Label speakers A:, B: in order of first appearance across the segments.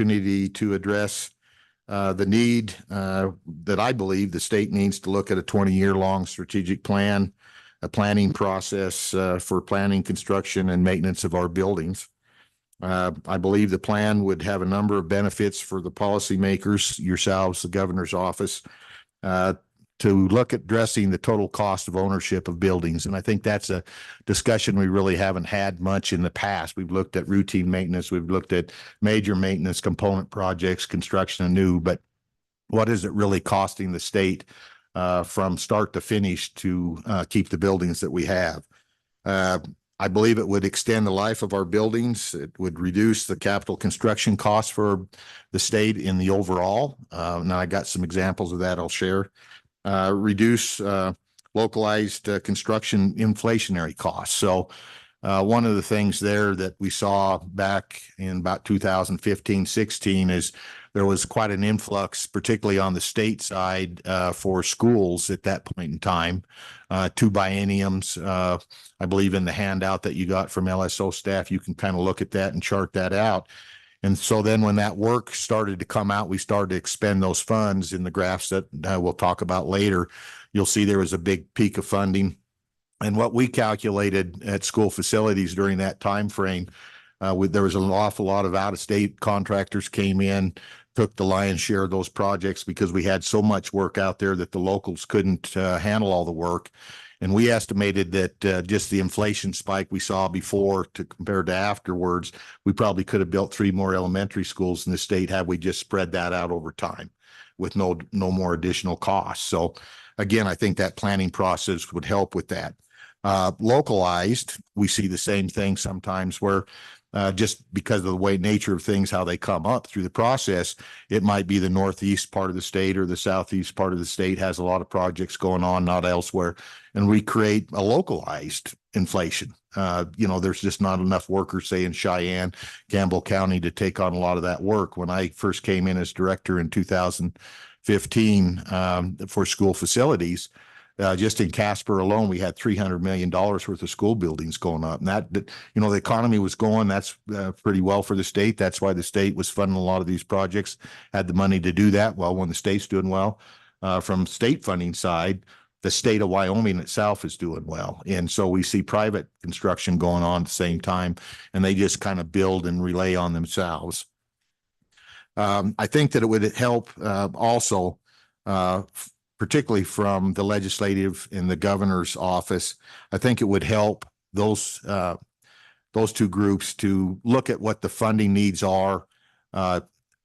A: opportunity to address the need that I believe the state needs to look at a 20-year-long strategic plan, a planning process for planning, construction, and maintenance of our buildings. I believe the plan would have a number of benefits for the policymakers, yourselves, the governor's office, to look at addressing the total cost of ownership of buildings. And I think that's a discussion we really haven't had much in the past. We've looked at routine maintenance. We've looked at major maintenance component projects, construction anew, but what is it really costing the state from start to finish to keep the buildings that we have? I believe it would extend the life of our buildings. It would reduce the capital construction costs for the state in the overall. Now I got some examples of that I'll share. Reduce localized construction inflationary costs. So one of the things there that we saw back in about 2015-16 is there was quite an influx, particularly on the state side for schools at that point in time. 2 bienniums, I believe in the handout that you got from LSO staff, you can kind of look at that and chart that out. And so then when that work started to come out, we started to expend those funds in the graphs that we'll talk about later. You'll see there was a big peak of funding. And what we calculated at school facilities during that time frame, there was an awful lot of out-of-state contractors came in, took the lion's share of those projects because we had so much work out there that the locals couldn't handle all the work. And we estimated that just the inflation spike we saw before to compared to afterwards, we probably could have built 3 more elementary schools in the state had we just spread that out over time with no more additional costs. So again, I think that planning process would help with that. Localized, we see the same thing sometimes where just because of the way nature of things, how they come up through the process, it might be the northeast part of the state or the southeast part of the state has a lot of projects going on, not elsewhere. And we create a localized inflation. There's just not enough workers, say in Cheyenne, Campbell County, to take on a lot of that work. When I first came in as director in 2015 for school facilities, just in Casper alone, we had $300 million worth of school buildings going up. And that the economy was going, that's pretty well for the state. That's why the state was funding a lot of these projects, had the money to do that. Well, when the state's doing well, from state funding side, the state of Wyoming itself is doing well. And so we see private construction going on at the same time, and they just kind of build and relay on themselves. I think that it would help also, particularly from the legislative and the governor's office. I think it would help those 2 groups to look at what the funding needs are,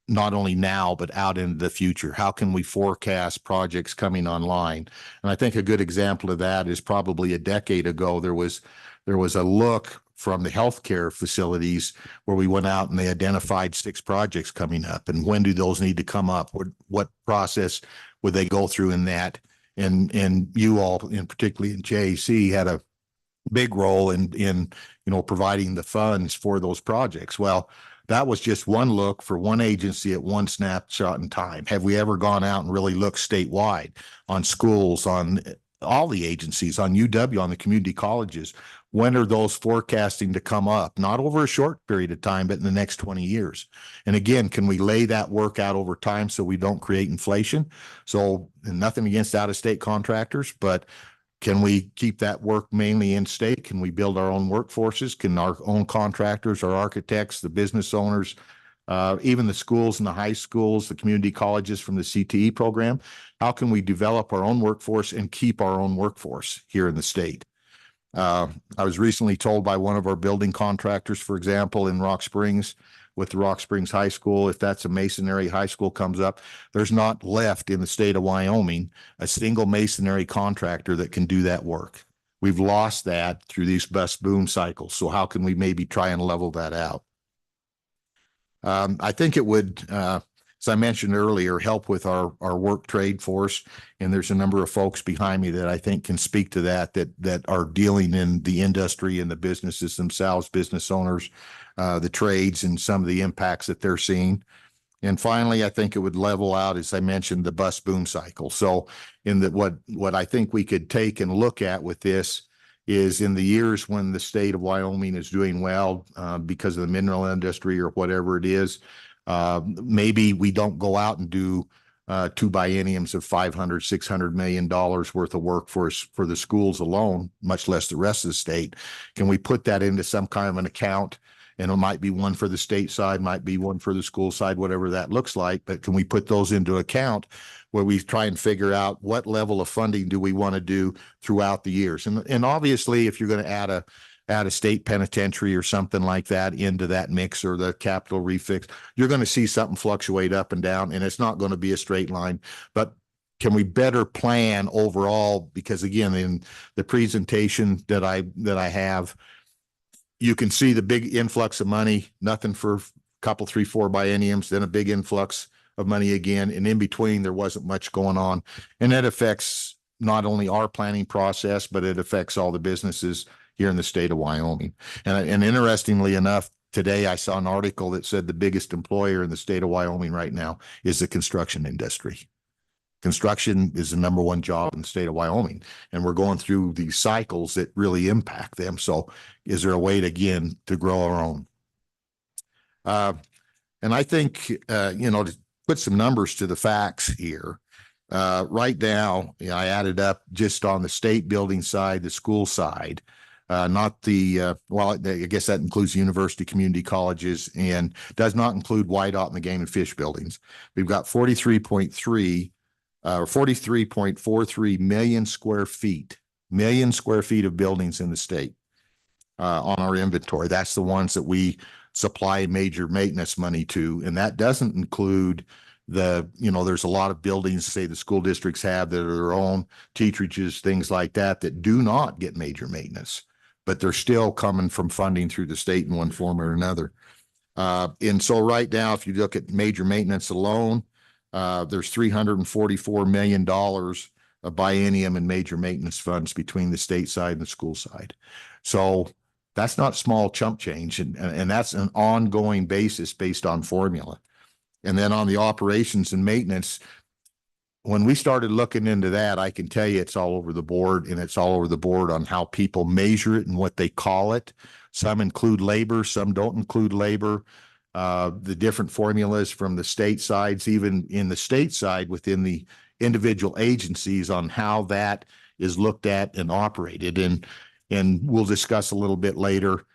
A: not only now, but out into the future. How can we forecast projects coming online? And I think a good example of that is probably a decade ago, there was a look from the healthcare facilities where we went out and they identified 6 projects coming up. And when do those need to come up? What process would they go through in that? And you all, and particularly in JAC, had a big role in providing the funds for those projects. Well, that was just one look for one agency at one snapshot in time. Have we ever gone out and really looked statewide on schools, on all the agencies, on UW, on the community colleges? When are those forecasting to come up? Not over a short period of time, but in the next 20 years. And again, can we lay that work out over time so we don't create inflation? So, and nothing against out-of-state contractors, but can we keep that work mainly in state? Can we build our own workforces? Can our own contractors, our architects, the business owners, even the schools and the high schools, the community colleges from the CTE program, how can we develop our own workforce and keep our own workforce here in the state? I was recently told by one of our building contractors, for example, in Rock Springs, with the Rock Springs High School, if that's a masonry high school comes up, there's not left in the state of Wyoming a single masonry contractor that can do that work. We've lost that through these bust boom cycles. So how can we maybe try and level that out? I think it would, as I mentioned earlier, help with our work trade force. And there's a number of folks behind me that I think can speak to that are dealing in the industry and the businesses themselves, business owners, the trades, and some of the impacts that they're seeing. And finally, I think it would level out, as I mentioned, the bust boom cycle. So what I think we could take and look at with this is in the years when the state of Wyoming is doing well because of the mineral industry or whatever it is, Maybe we don't go out and do two bienniums of $500–600 million worth of work for the schools alone, much less the rest of the state. Can we put that into some kind of an account? And it might be one for the state side, might be one for the school side, whatever that looks like. But can we put those into account where we try and figure out what level of funding do we want to do throughout the years? And obviously, if you're going to add a state penitentiary or something like that into that mix, or the capital refix, you're going to see something fluctuate up and down, and it's not going to be a straight line. But can we better plan overall? Because again, in the presentation that I have, you can see the big influx of money, nothing for a couple, 3, 4 bienniums, then a big influx of money again. And in between, there wasn't much going on. And that affects not only our planning process, but it affects all the businesses here in the state of Wyoming. And interestingly enough, today I saw an article that said the biggest employer in the state of Wyoming right now is the construction industry. Construction is the number one job in the state of Wyoming, and we're going through these cycles that really impact them. So is there a way to, again, to grow our own? And I think, to put some numbers to the facts here, right now, I added up just on the state building side, the school side, not the, I guess that includes university community colleges and does not include Wyandotte and the Game and Fish buildings. We've got 43.43 million square feet of buildings in the state on our inventory. That's the ones that we supply major maintenance money to. And that doesn't include there's a lot of buildings, say the school districts have, that are their own teacherages, things like that do not get major maintenance, but they're still coming from funding through the state in one form or another. And so right now, if you look at major maintenance alone, there's $344 million of biennium and major maintenance funds between the state side and the school side. So that's not small chump change. And that's an ongoing basis based on formula. And then on the operations and maintenance, when we started looking into that, I can tell you it's all over the board, and it's all over the board on how people measure it and what they call it. Some include labor, some don't include labor. The different formulas from the state sides, even in the state side within the individual agencies, on how that is looked at and operated. And we'll discuss a little bit later.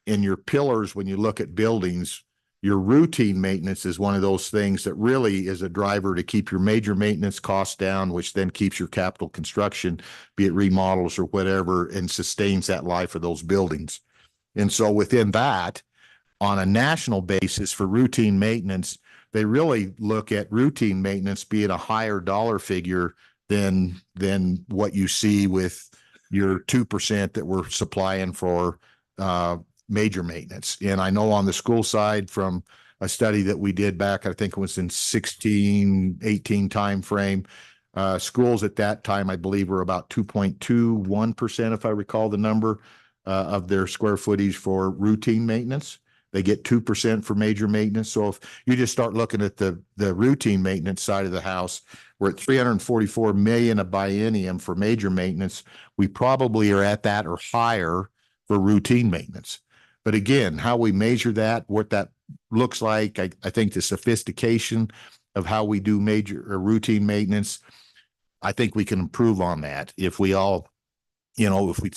A: In your pillars, when you look at buildings, your routine maintenance is one of those things that really is a driver to keep your major maintenance costs down, which then keeps your capital construction, be it remodels or whatever, and sustains that life of those buildings. And so within that, on a national basis for routine maintenance, they really look at routine maintenance being a higher dollar figure than what you see with your 2% that we're supplying for major maintenance. And I know on the school side, from a study that we did back, I think it was in 16, 18 timeframe, schools at that time, I believe, were about 2.21%, if I recall the number, of their square footage for routine maintenance. They get 2% for major maintenance. So if you just start looking at the routine maintenance side of the house, we're at $344 million a biennium for major maintenance. We probably are at that or higher for routine maintenance. But again, how we measure that, what that looks like, I think the sophistication of how we do major or routine maintenance, I think we can improve on that if we all, if we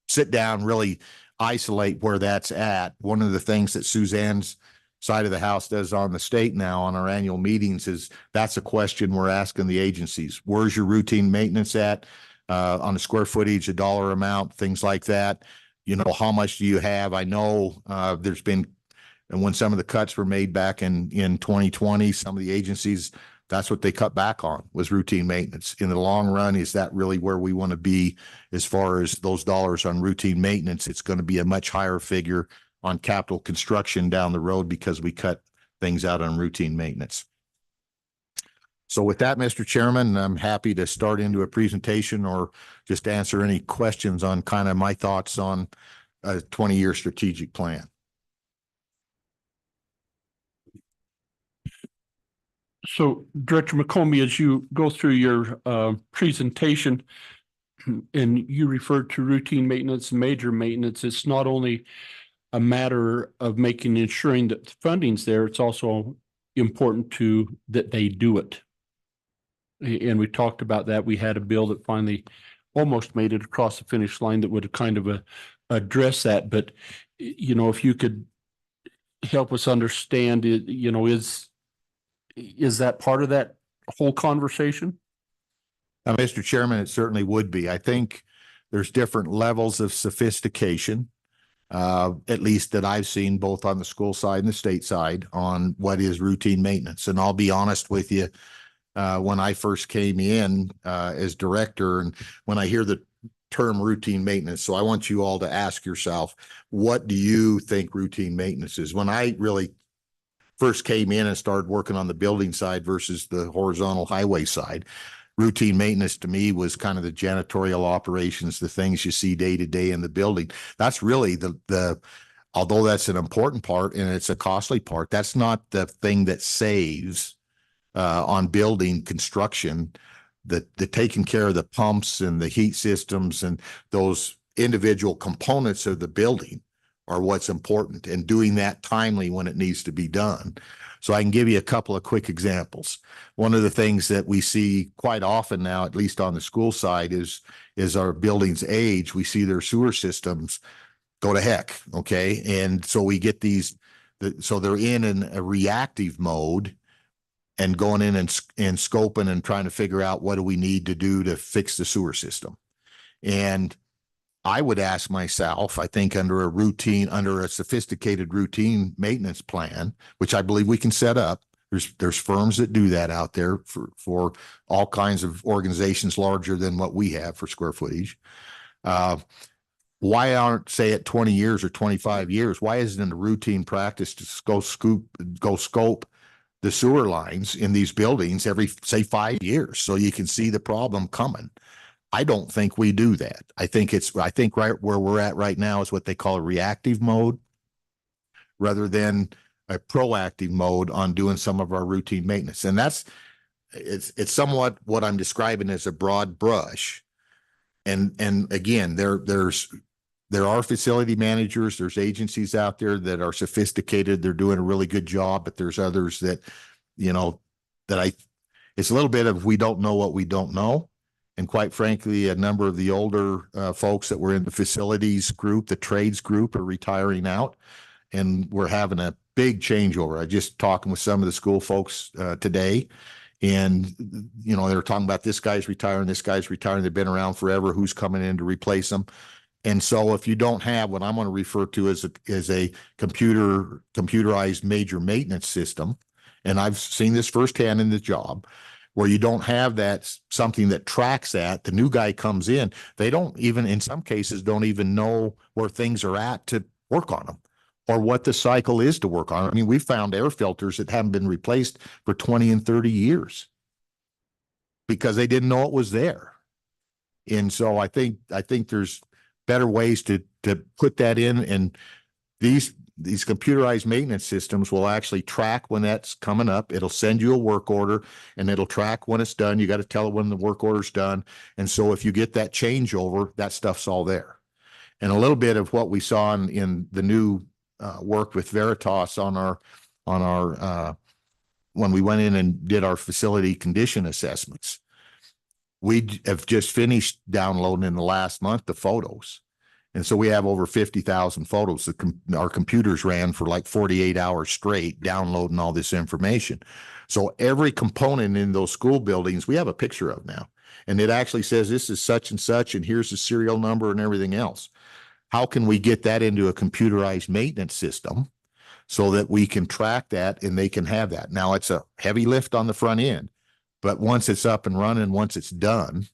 A: sit down, really isolate where that's at. One of the things that Suzanne's side of the house does on the state now on our annual meetings is that's a question we're asking the agencies. Where's your routine maintenance at on a square footage, a dollar amount, things like that? How much do you have? I know there's been, and when some of the cuts were made back in 2020, some of the agencies, that's what they cut back on, was routine maintenance. In the long run, is that really where we want to be as far as those dollars on routine maintenance? It's going to be a much higher figure on capital construction down the road because we cut things out on routine maintenance. So with that, Mr. Chairman, I'm happy to start into a presentation or just answer any questions on kind of my thoughts on a 20-year strategic plan.
B: So, Director McCombie, as you go through your presentation and you referred to routine maintenance and major maintenance, it's not only a matter of ensuring that the funding's there, it's also important that they do it. And we talked about that. We had a bill that finally almost made it across the finish line that would kind of address that. But, if you could help us understand it, is that part of that whole conversation?
A: Mr. Chairman, it certainly would be. I think there's different levels of sophistication, at least that I've seen both on the school side and the state side on what is routine maintenance. And I'll be honest with you, when I first came in as director, and when I hear the term routine maintenance, so I want you all to ask yourself, what do you think routine maintenance is? When I really first came in and started working on the building side versus the horizontal highway side, routine maintenance to me was kind of the janitorial operations, the things you see day to day in the building. That's really although that's an important part and it's a costly part, that's not the thing that saves on building construction. The taking care of the pumps and the heat systems and those individual components of the building are what's important, and doing that timely when it needs to be done. So I can give you a couple of quick examples. One of the things that we see quite often now, at least on the school side, is our buildings age. We see their sewer systems go to heck. Okay. And so we get so they're in a reactive mode and going in and scoping and trying to figure out what do we need to do to fix the sewer system. And I would ask myself, I think under a sophisticated routine maintenance plan, which I believe we can set up. There's firms that do that out there for all kinds of organizations larger than what we have for square footage. Why aren't, say, at 20 years or 25 years, why isn't it a routine practice to go scope the sewer lines in these buildings every, say, 5 years so you can see the problem coming? I don't think we do that. I think right where we're at right now is what they call a reactive mode rather than a proactive mode on doing some of our routine maintenance. And it's somewhat what I'm describing as a broad brush. And again, there are facility managers, there's agencies out there that are sophisticated. They're doing a really good job, but there's others that, it's a little bit of, we don't know what we don't know. And quite frankly, a number of the older folks that were in the facilities group, the trades group, are retiring out, and we're having a big changeover. I just talking with some of the school folks today, and they were talking about this guy's retiring, they've been around forever, who's coming in to replace them. And so if you don't have what I'm going to refer to as a computerized major maintenance system, and I've seen this firsthand in the job, where you don't have something that tracks that, the new guy comes in, they don't even, in some cases, don't even know where things are at to work on them or what the cycle is to work on them. I mean, we found air filters that haven't been replaced for 20 and 30 years because they didn't know it was there. And so I think there's better ways to put that in, and these computerized maintenance systems will actually track when that's coming up. It'll send you a work order and it'll track when it's done. You got to tell it when the work order's done. And so if you get that changeover, that stuff's all there. And a little bit of what we saw in the new work with Veritas on our when we went in and did our facility condition assessments. We have just finished downloading in the last month the photos. And so we have over 50,000 photos that our computers ran for like 48 hours straight, downloading all this information. So every component in those school buildings, we have a picture of now. And it actually says this is such and such, and here's the serial number and everything else. How can we get that into a computerized maintenance system so that we can track that and they can have that? Now, it's a heavy lift on the front end, but once it's up and running, once it's done,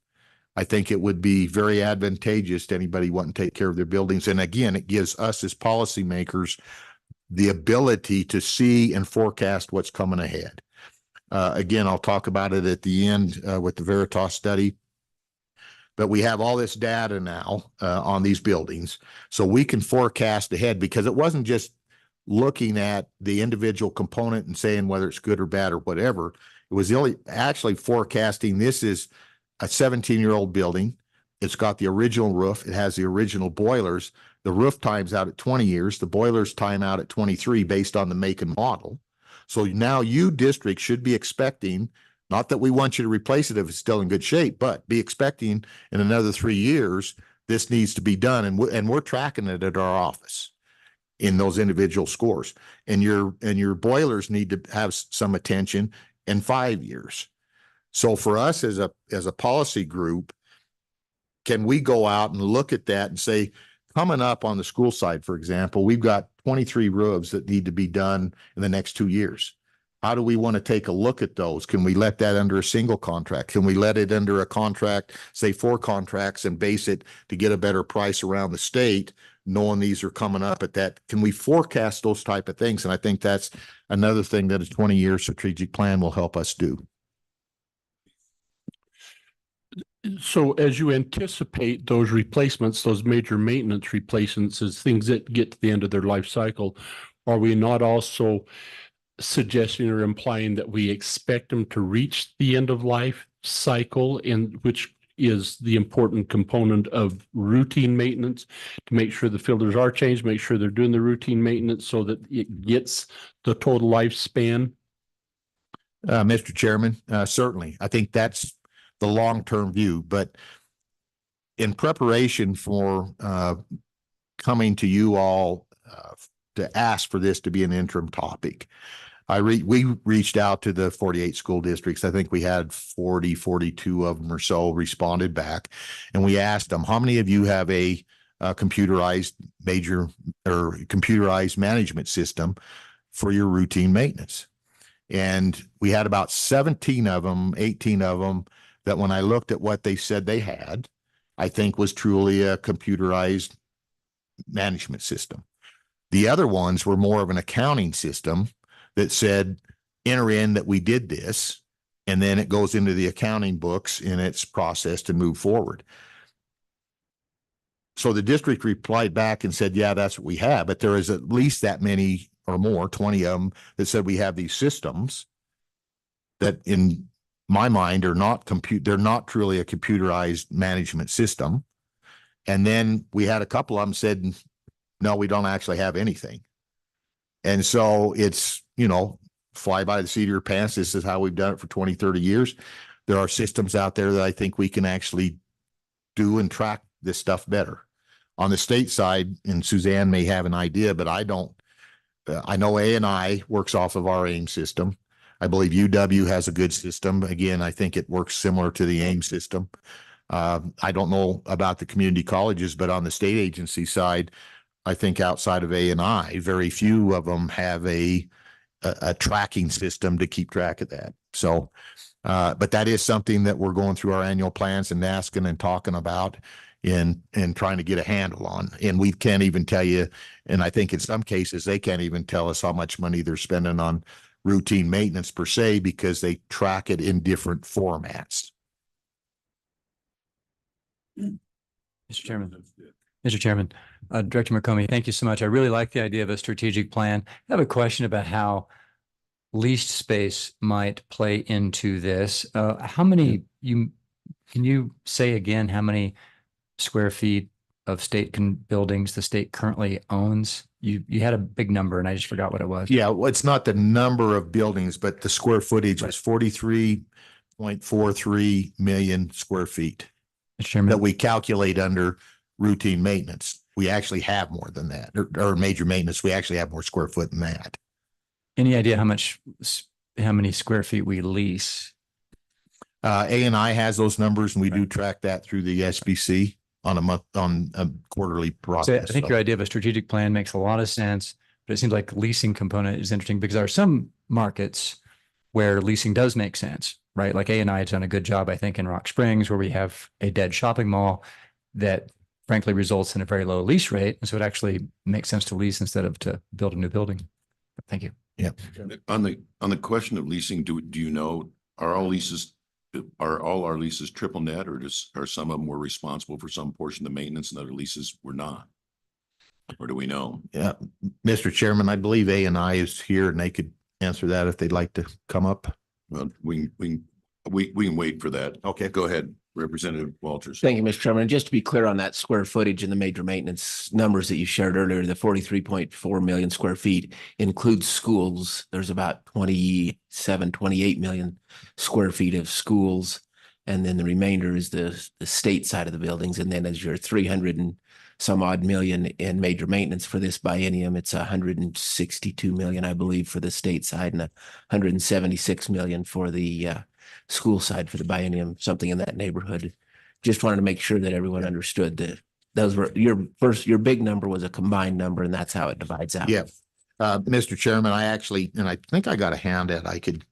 A: I think it would be very advantageous to anybody wanting to take care of their buildings. And again, it gives us as policymakers the ability to see and forecast what's coming ahead. Again, I'll talk about it at the end with the Veritas study. But we have all this data now on these buildings, so we can forecast ahead, because it wasn't just looking at the individual component and saying whether it's good or bad or whatever. It was actually forecasting. This is a 17-year-old building. It's got the original roof. It has the original boilers. The roof times out at 20 years. The boilers time out at 23 based on the make and model. So now you district should be expecting, not that we want you to replace it if it's still in good shape, but be expecting in another 3 years, this needs to be done. And we're tracking it at our office in those individual scores. And your boilers need to have some attention in 5 years. So for us as a policy group, can we go out and look at that and say, coming up on the school side, for example, we've got 23 roofs that need to be done in the next 2 years. How do we want to take a look at those? Can we let that under a single contract? Can we let it under a contract, say 4 contracts, and base it to get a better price around the state, knowing these are coming up at that? Can we forecast those type of things? And I think that's another thing that a 20-year strategic plan will help us do.
B: So as you anticipate those replacements, those major maintenance replacements, as things that get to the end of their life cycle, are we not also suggesting or implying that we expect them to reach the end of life cycle, and which is the important component of routine maintenance, to make sure the filters are changed, make sure they're doing the routine maintenance so that it gets the total lifespan?
A: Mr. Chairman, certainly. I think that's the long-term view, but in preparation for coming to you all to ask for this to be an interim topic, we reached out to the 48 school districts. I think we had 42 of them or so responded back, and we asked them, how many of you have a computerized management system for your routine maintenance? And we had about 17 of them, 18 of them, that when I looked at what they said they had, I think was truly a computerized management system. The other ones were more of an accounting system that said, enter in that we did this, and then it goes into the accounting books and it's processed and moved forward. So the district replied back and said, yeah, that's what we have, but there is at least that many or more, 20 of them, that said we have these systems that in my mind are not they're not truly a computerized management system. And then we had a couple of them said, no, we don't actually have anything. And so it's, fly by the seat of your pants. This is how we've done it for 20, 30 years. There are systems out there that I think we can actually do and track this stuff better. On the state side, and Suzanne may have an idea, but I don't. I know A&I works off of our AIM system. I believe UW has a good system. Again, I think it works similar to the AIM system. I don't know about the community colleges, but on the state agency side, I think outside of A&I, very few of them have a tracking system to keep track of that. So, but that is something that we're going through our annual plans and asking and talking about and trying to get a handle on. And we can't even tell you, and I think in some cases, they can't even tell us how much money they're spending on routine maintenance per se, because they track it in different formats.
C: Mr. Chairman, Director McComey, thank you so much. I really like the idea of a strategic plan. I have a question about how leased space might play into this. How many, can you say again how many square feet of state buildings the state currently owns? You had a big number and I just forgot what it was.
A: Yeah, well, it's not the number of buildings, but the square footage was 43.43 million square feet
C: Mr. Chairman,
A: that we calculate under routine maintenance. We actually have more than that, or major maintenance. We actually have more square foot than that.
C: any idea how many square feet we lease?
A: A&I has those numbers, and we do track that through the SBC on a quarterly
C: So
A: process.
C: I think your idea of a strategic plan makes a lot of sense, but it seems like leasing component is interesting because there are some markets where leasing does make sense, right? Like A&I has done a good job, I think, in Rock Springs, where we have a dead shopping mall that frankly results in a very low lease rate. And so it actually makes sense to lease instead of to build a new building. Thank you.
A: Yeah.
D: On the question of leasing, do you know, are all our leases triple net, or are some of them were responsible for some portion of the maintenance and other leases were not? Or do we know?
A: Yeah, Mr. Chairman, I believe A&I is here and they could answer that if they'd like to come up.
D: Well, we can wait for that.
A: Okay.
D: Go ahead. Representative Walters.
E: Thank you, Mr. Chairman. And just to be clear on that square footage and the major maintenance numbers that you shared earlier, the 43.4 million square feet includes schools. There's about 28 million square feet of schools. And then the remainder is the state side of the buildings. And then as your 300 and some odd million in major maintenance for this biennium, it's 162 million, I believe, for the state side and 176 million for the school side for the biennium, something in that neighborhood. Just wanted to make sure that everyone understood that those were your big number was a combined number, and that's how it divides out.
A: Yeah. Mr. Chairman, I think I got a handout I could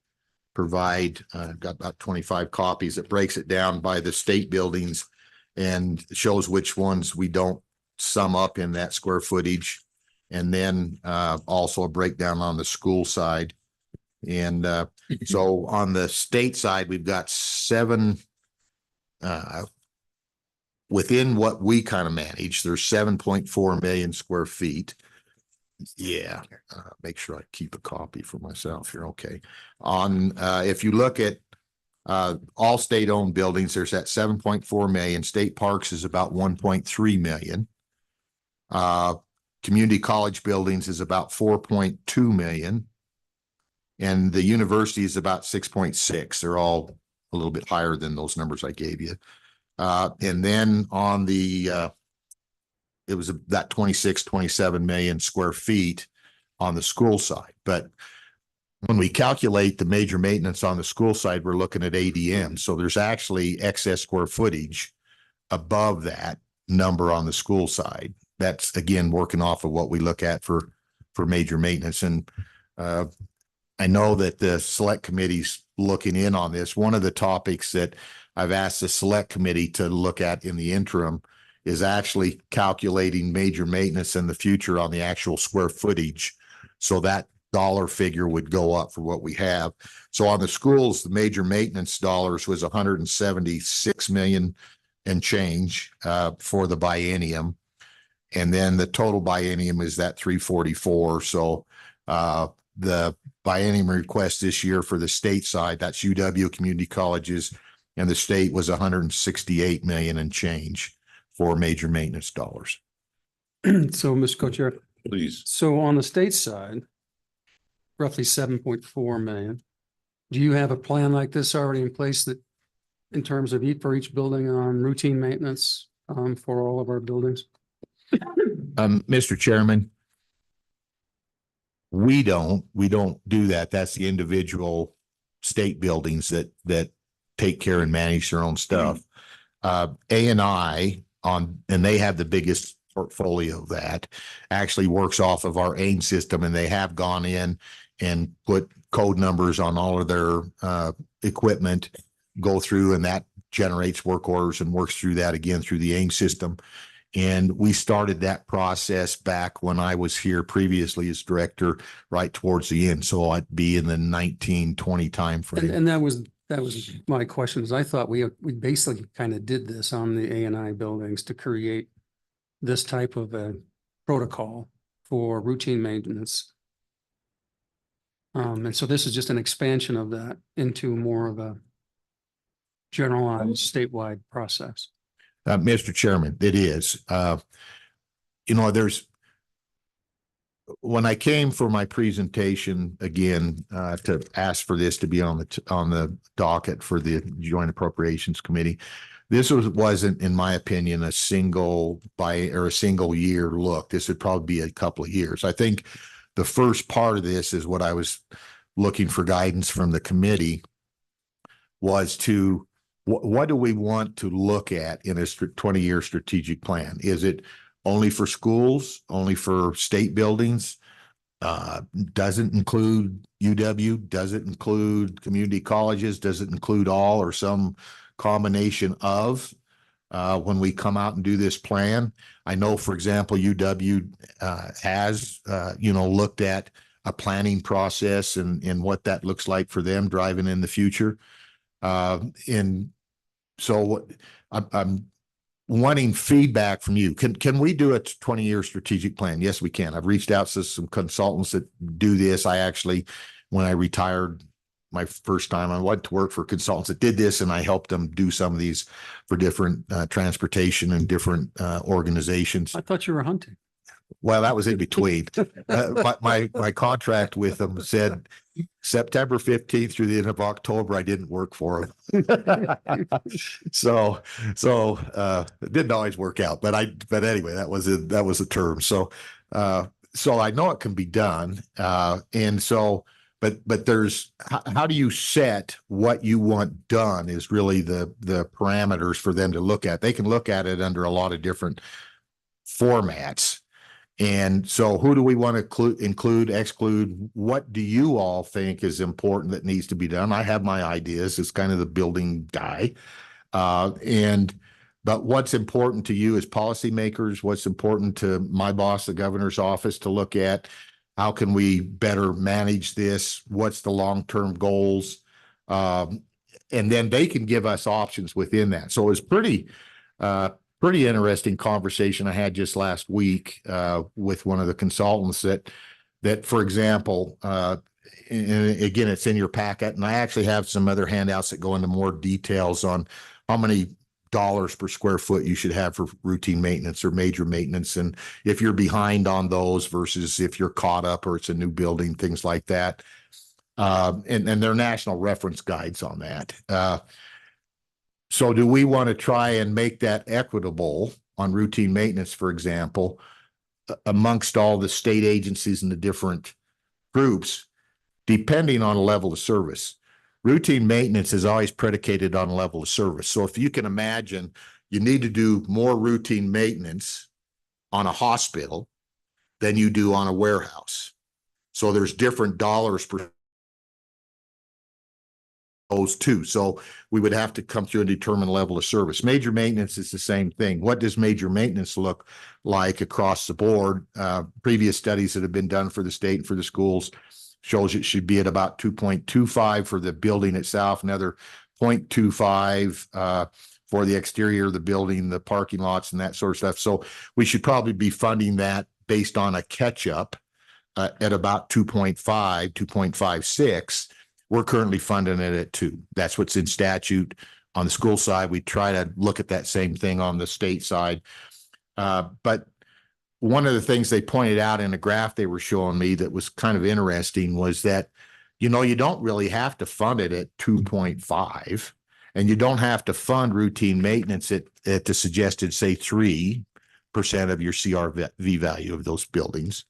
A: provide, got about 25 copies that breaks it down by the state buildings and shows which ones we don't sum up in that square footage. And then also a breakdown on the school side. And so on the state side, we've got 7 within what we kind of manage. There's 7.4 million square feet. Yeah, make sure I keep a copy for myself here. Okay. On if you look at all state-owned buildings, there's that 7.4 million. State parks is about 1.3 million. Community college buildings is about 4.2 million. And the university is about 6.6. They're all a little bit higher than those numbers I gave you. And then on the it was that 27 million square feet on the school side. But when we calculate the major maintenance on the school side, we're looking at ADM. So there's actually excess square footage above that number on the school side. That's again working off of what we look at for major maintenance. And I know that the select committee's looking in on this. One of the topics that I've asked the select committee to look at in the interim is actually calculating major maintenance in the future on the actual square footage. So that dollar figure would go up for what we have. So on the schools, the major maintenance dollars was 176 million and change for the biennium. And then the total biennium is that 344. So the biennium request this year for the state side, that's UW community colleges, and the state was 168 million and change for major maintenance dollars.
F: So, Mr. Co-Chair,
D: Please.
F: so on the state side, roughly 7.4 million. Do you have a plan like this already in place that in terms of for each building on routine maintenance for all of our buildings?
A: Mr. Chairman, we don't do that. That's the individual state buildings that take care and manage their own stuff. A&I and they have the biggest portfolio of that, actually works off of our AIM system, and they have gone in and put code numbers on all of their equipment, go through, and that generates work orders and works through that again through the AIM system. And we started that process back when I was here previously as director, right towards the end. So I'd be in the 1920 timeframe.
F: And that was my question. Is I thought we basically kind of did this on the A&I buildings to create this type of a protocol for routine maintenance. And so this is just an expansion of that into more of a generalized statewide process.
A: Mr. Chairman, it is. When I came for my presentation again to ask for this to be on the docket for the Joint Appropriations Committee, this wasn't, in my opinion, a single year look. This would probably be a couple of years. I think the first part of this is what I was looking for guidance from the committee was to what do we want to look at in a 20-year strategic plan? Is it only for schools, only for state buildings? Doesn't include UW? Does it include community colleges? Does it include all or some combination of when we come out and do this plan? I know, for example, UW has, looked at a planning process and what that looks like for them driving in the future. And so I'm wanting feedback from you. Can we do a 20-year strategic plan? Yes, we can. I've reached out to some consultants that do this. I actually, when I retired my first time. I went to work for consultants that did this, and I helped them do some of these for different transportation and different organizations.
F: I thought you were hunting.
A: Well, that was in between. But my contract with them said September 15th through the end of October, I didn't work for them. So it didn't always work out, but anyway, that was a term. So I know it can be done. And so, but there's, how do you set what you want done is really the parameters for them to look at. They can look at it under a lot of different formats. And so who do we want to include, exclude? What do you all think is important that needs to be done? I have my ideas as kind of the building guy. But what's important to you as policymakers? What's important to my boss, the governor's office, to look at? How can we better manage this? What's the long-term goals? And then they can give us options within that. So it's pretty interesting conversation I had just last week with one of the consultants that for example, and again, it's in your packet, and I actually have some other handouts that go into more details on how many dollars per square foot you should have for routine maintenance or major maintenance, and if you're behind on those versus if you're caught up or it's a new building, things like that. And there are national reference guides on that. So do we want to try and make that equitable on routine maintenance, for example, amongst all the state agencies and the different groups, depending on a level of service? Routine maintenance is always predicated on a level of service. So if you can imagine, you need to do more routine maintenance on a hospital than you do on a warehouse. So there's different dollars per those two. So we would have to come through and determine level of service. Major maintenance is the same thing. What does major maintenance look like across the board? Previous studies that have been done for the state and for the schools shows it should be at about 2.25 for the building itself, another 0.25 for the exterior of the building, the parking lots and that sort of stuff. So we should probably be funding that based on a catch-up at about 2.5, 2.56. We're currently funding it at 2. That's what's in statute. On the school side, we try to look at that same thing on the state side. But one of the things they pointed out in a graph they were showing me that was kind of interesting was that, you don't really have to fund it at 2.5, and you don't have to fund routine maintenance at the suggested, say, 3% of your CRV value of those buildings.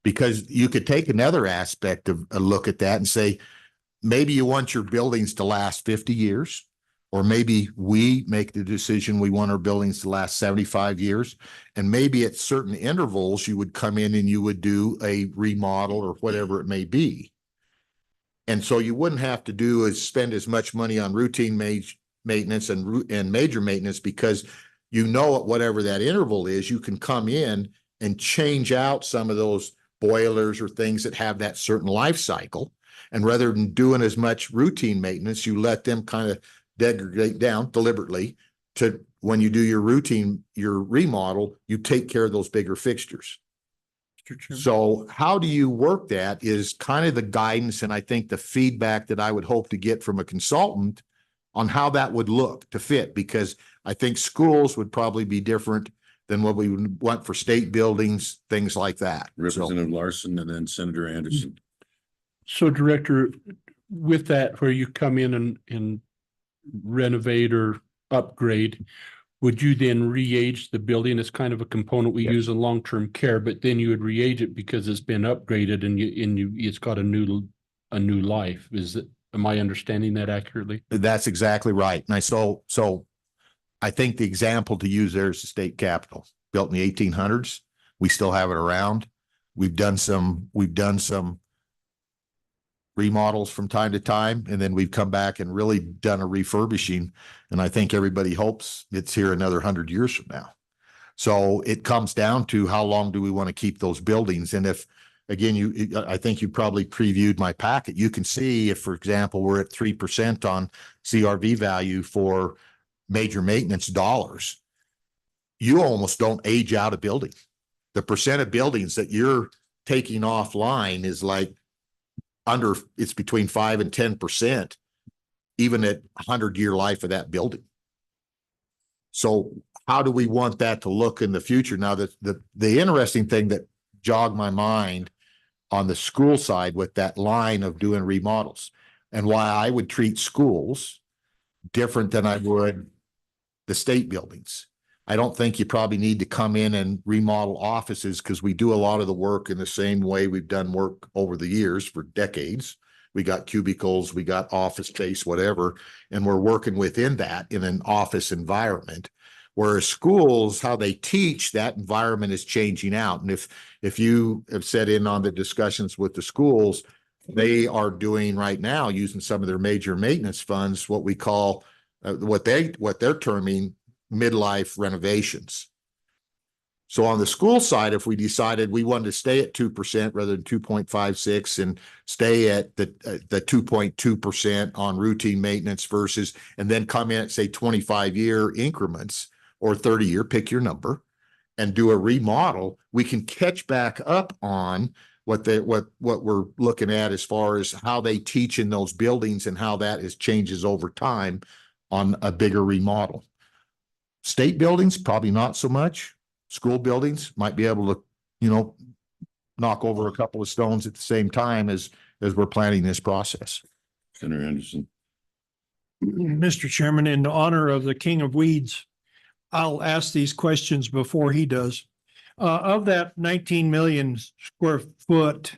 A: Because you could take another aspect of a look at that and say, maybe you want your buildings to last 50 years, or maybe we make the decision we want our buildings to last 75 years. And maybe at certain intervals, you would come in and you would do a remodel or whatever it may be. And so you wouldn't have to spend as much money on routine maintenance and major maintenance, because at whatever that interval is, you can come in and change out some of those boilers or things that have that certain life cycle. And rather than doing as much routine maintenance, you let them kind of degrade down deliberately to when you do your remodel, you take care of those bigger fixtures. So how do you work that is kind of the guidance, and I think the feedback that I would hope to get from a consultant on how that would look to fit, because I think schools would probably be different than what we would want for state buildings, things like that.
D: Representative Larson and then Senator Anderson.
B: So Director, with that, where you come in and renovate or upgrade, would you then re-age the building? As kind of a component we use in long-term care, but then you would re-age it because it's been upgraded and it's got a new life. Am I understanding that accurately?
A: That's exactly right. And so I think the example to use there is the state capitol, built in the 1800s. We still have it around. We've done some remodels from time to time, and then we've come back and really done a refurbishing. And I think everybody hopes it's here another 100 years from now. So it comes down to how long do we want to keep those buildings? And if, again, I think you probably previewed my packet. You can see if, for example, we're at 3% on CRV value for major maintenance dollars, you almost don't age out a building. The percent of buildings that you're taking offline is like it's between 5 and 10%, even at 100-year life of that building. So how do we want that to look in the future? Now, the interesting thing that jogged my mind on the school side with that line of doing remodels, and why I would treat schools different than I would the state buildings. I don't think you probably need to come in and remodel offices, because we do a lot of the work in the same way we've done work over the years for decades. We got cubicles, we got office space, whatever, and we're working within that in an office environment. Whereas schools, how they teach, that environment is changing out. And if you have set in on the discussions with the schools, they are doing right now, using some of their major maintenance funds, what we call what they're terming midlife renovations. So on the school side, if we decided we wanted to stay at 2% rather than 2.56 and stay at the 2.2% on routine maintenance versus, and then come in at say 25-year increments or 30-year, pick your number, and do a remodel, we can catch back up on what we're looking at as far as how they teach in those buildings and how that changes over time on a bigger remodel. State buildings, probably not so much. School buildings might be able to, knock over a couple of stones at the same time as we're planning this process.
D: Senator Anderson.
G: Mr. Chairman, in honor of the King of Weeds, I'll ask these questions before he does. Of that 19 million square foot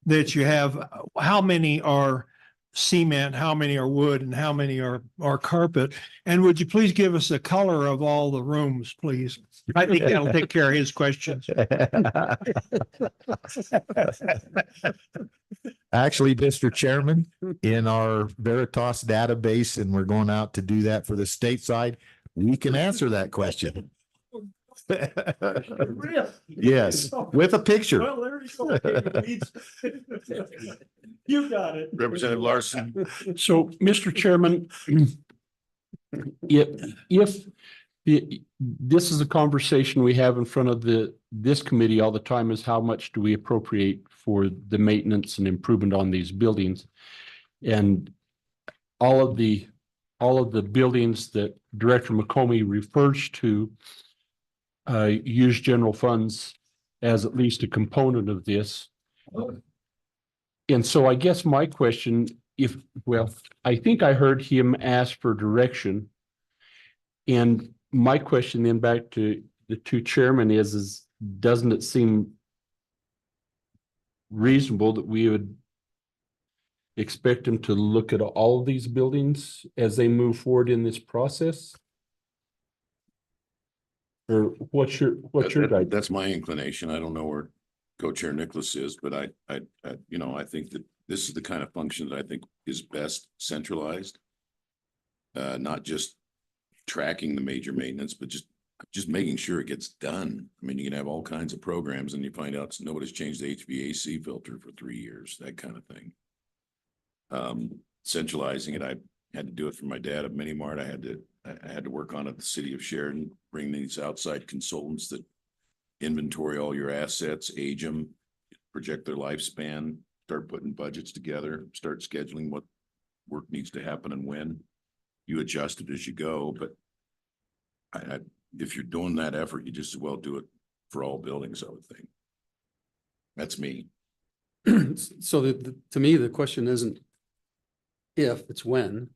G: that you have, how many are cement, how many are wood, and how many are carpet? And would you please give us the color of all the rooms, please? I think that'll take care of his questions.
A: Actually, Mr. Chairman, in our Veritas database, and we're going out to do that for the state side, we can answer that question. Yes, with a picture.
G: Well, there you go. You got it.
D: Representative Larson.
B: So, Mr. Chairman, if this is a conversation we have in front of this committee all the time, is how much do we appropriate for the maintenance and improvement on these buildings? And all of the buildings that Director McComey refers to use general funds as at least a component of this. And so I guess my question, I think I heard him ask for direction. And my question then back to the two chairmen is doesn't it seem reasonable that we would expect them to look at all of these buildings as they move forward in this process? Or what's your guide?
D: That's my inclination. I don't know where Co-Chair Nicholas is, but I think that this is the kind of function that I think is best centralized. Not just tracking the major maintenance, but just making sure it gets done. I mean, you can have all kinds of programs and you find out nobody's changed the HVAC filter for 3 years, that kind of thing. Centralizing it, I had to do it for my dad at Minimart. I had to work on it at the city of Sheridan, bring these outside consultants that inventory all your assets, age them, project their lifespan, start putting budgets together, start scheduling what work needs to happen and when. You adjust it as you go, but if you're doing that effort, you just as well do it for all buildings, I would think. That's me.
F: So to me, the question isn't if, it's when.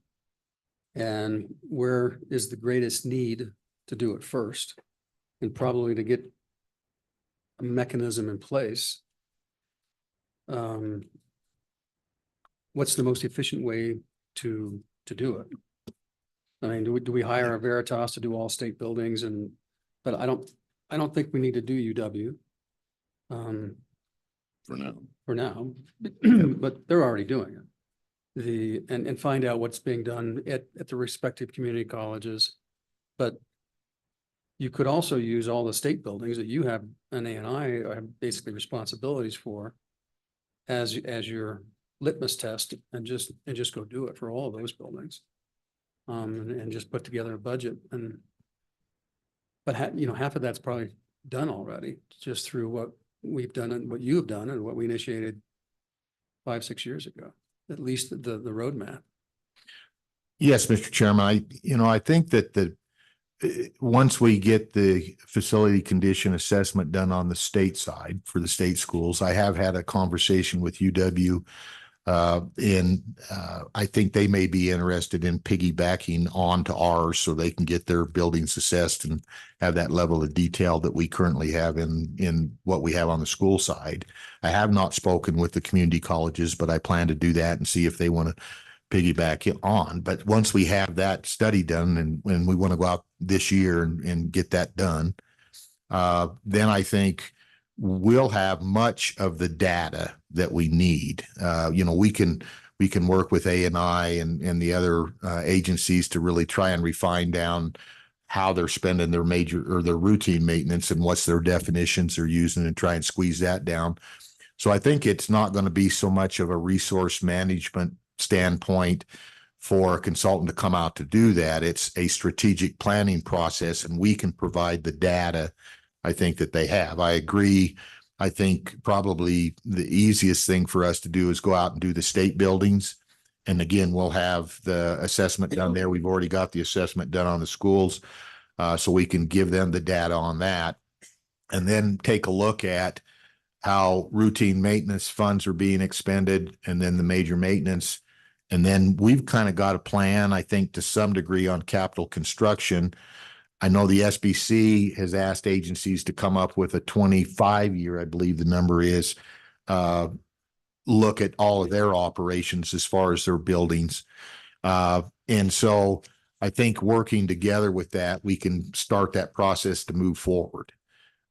F: And where is the greatest need to do it first? And probably to get a mechanism in place. What's the most efficient way to do it? I mean, do we hire a Veritas to do all state buildings? But I don't think we need to do UW. For now, but they're already doing it. And find out what's being done at the respective community colleges. But you could also use all the state buildings that you have, and A&I have basically responsibilities for as your litmus test, and just go do it for all of those buildings. And just put together a budget, but half of that's probably done already, just through what we've done and what you've done and what we initiated 5, 6 years ago, at least the roadmap.
A: Yes, Mr. Chairman, I think that once we get the facility condition assessment done on the state side for the state schools, I have had a conversation with UW. I think they may be interested in piggybacking onto ours so they can get their buildings assessed and have that level of detail that we currently have in what we have on the school side. I have not spoken with the community colleges, but I plan to do that and see if they want to piggyback it on. But once we have that study done and we want to go out this year and get that done, then I think we'll have much of the data that we need. We can work with A&I and the other agencies to really try and refine down how they're spending their major or their routine maintenance and what's their definitions they're using and try and squeeze that down. So I think it's not going to be so much of a resource management standpoint for a consultant to come out to do that. It's a strategic planning process, and we can provide the data I think that they have. I agree. I think probably the easiest thing for us to do is go out and do the state buildings. And again, we'll have the assessment done there. We've already got the assessment done on the schools. So we can give them the data on that and then take a look at how routine maintenance funds are being expended and then the major maintenance. And then we've kind of got a plan, I think, to some degree on capital construction. I know the SBC has asked agencies to come up with a 25-year, I believe the number is, look at all of their operations as far as their buildings. And so I think working together with that, we can start that process to move forward.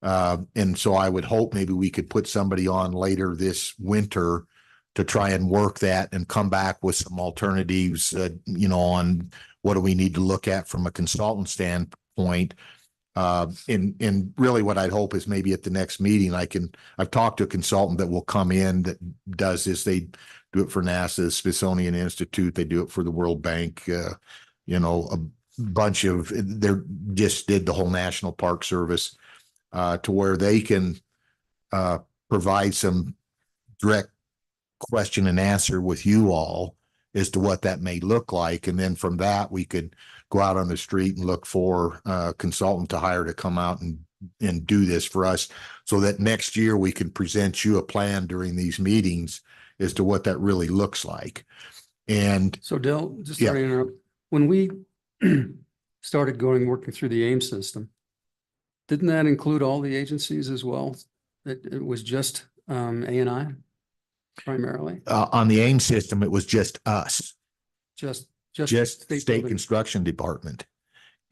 A: And so I would hope maybe we could put somebody on later this winter to try and work that and come back with some alternatives, on what do we need to look at from a consultant standpoint. And really what I'd hope is maybe at the next meeting, I've talked to a consultant that will come in that does this. They do it for NASA, Smithsonian Institute. They do it for the World Bank, a bunch of, they just did the whole National Park Service, to where they can provide some direct question and answer with you all as to what that may look like. And then from that, we could go out on the street and look for a consultant to hire to come out and do this for us so that next year we can present you a plan during these meetings as to what that really looks like. And
F: So Dale, just
A: Yeah.
F: sorry to interrupt. When we started working through the AIM system, didn't that include all the agencies as well? It was just A&I primarily,
A: on the AIM system, it was just us.
F: just
A: State
F: building.
A: Construction Department.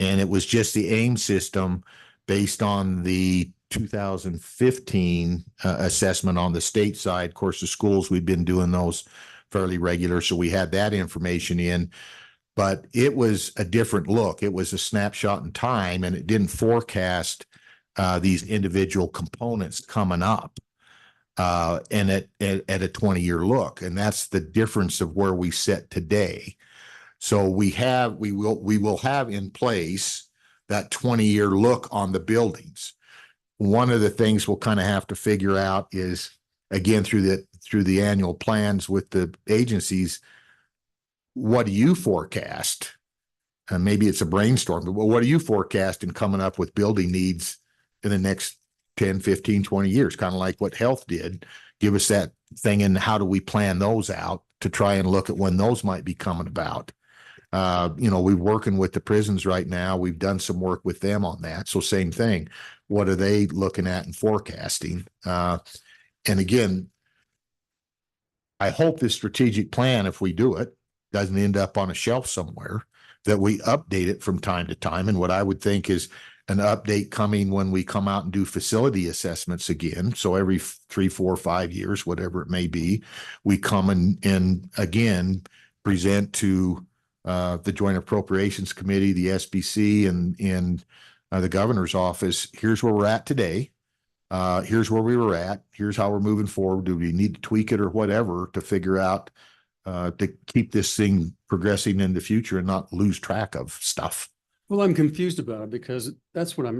A: And it was just the AIM system based on the 2015 assessment on the state side. Of course, the schools, we've been doing those fairly regular. So we had that information in, but it was a different look. It was a snapshot in time, and it didn't forecast these individual components coming up. And at a 20-year look. And that's the difference of where we sit today. So we will have in place that 20-year look on the buildings. One of the things we'll kind of have to figure out is, again, through the annual plans with the agencies, what do you forecast? And maybe it's a brainstorm, but what do you forecast in coming up with building needs in the next 10, 15, 20 years, kind of like what health did? Give us that thing, and how do we plan those out to try and look at when those might be coming about? We're working with the prisons right now. We've done some work with them on that. So same thing. What are they looking at and forecasting? And again, I hope this strategic plan, if we do it, doesn't end up on a shelf somewhere, that we update it from time to time. And what I would think is an update coming when we come out and do facility assessments again. So every 3, 4, 5 years, whatever it may be, we come and again, present to the Joint Appropriations Committee, the SBC, and the governor's office. Here's where we're at today. Here's where we were at. Here's how we're moving forward. Do we need to tweak it or whatever to figure out to keep this thing progressing in the future and not lose track of stuff?
F: Well, I'm confused about it because that's what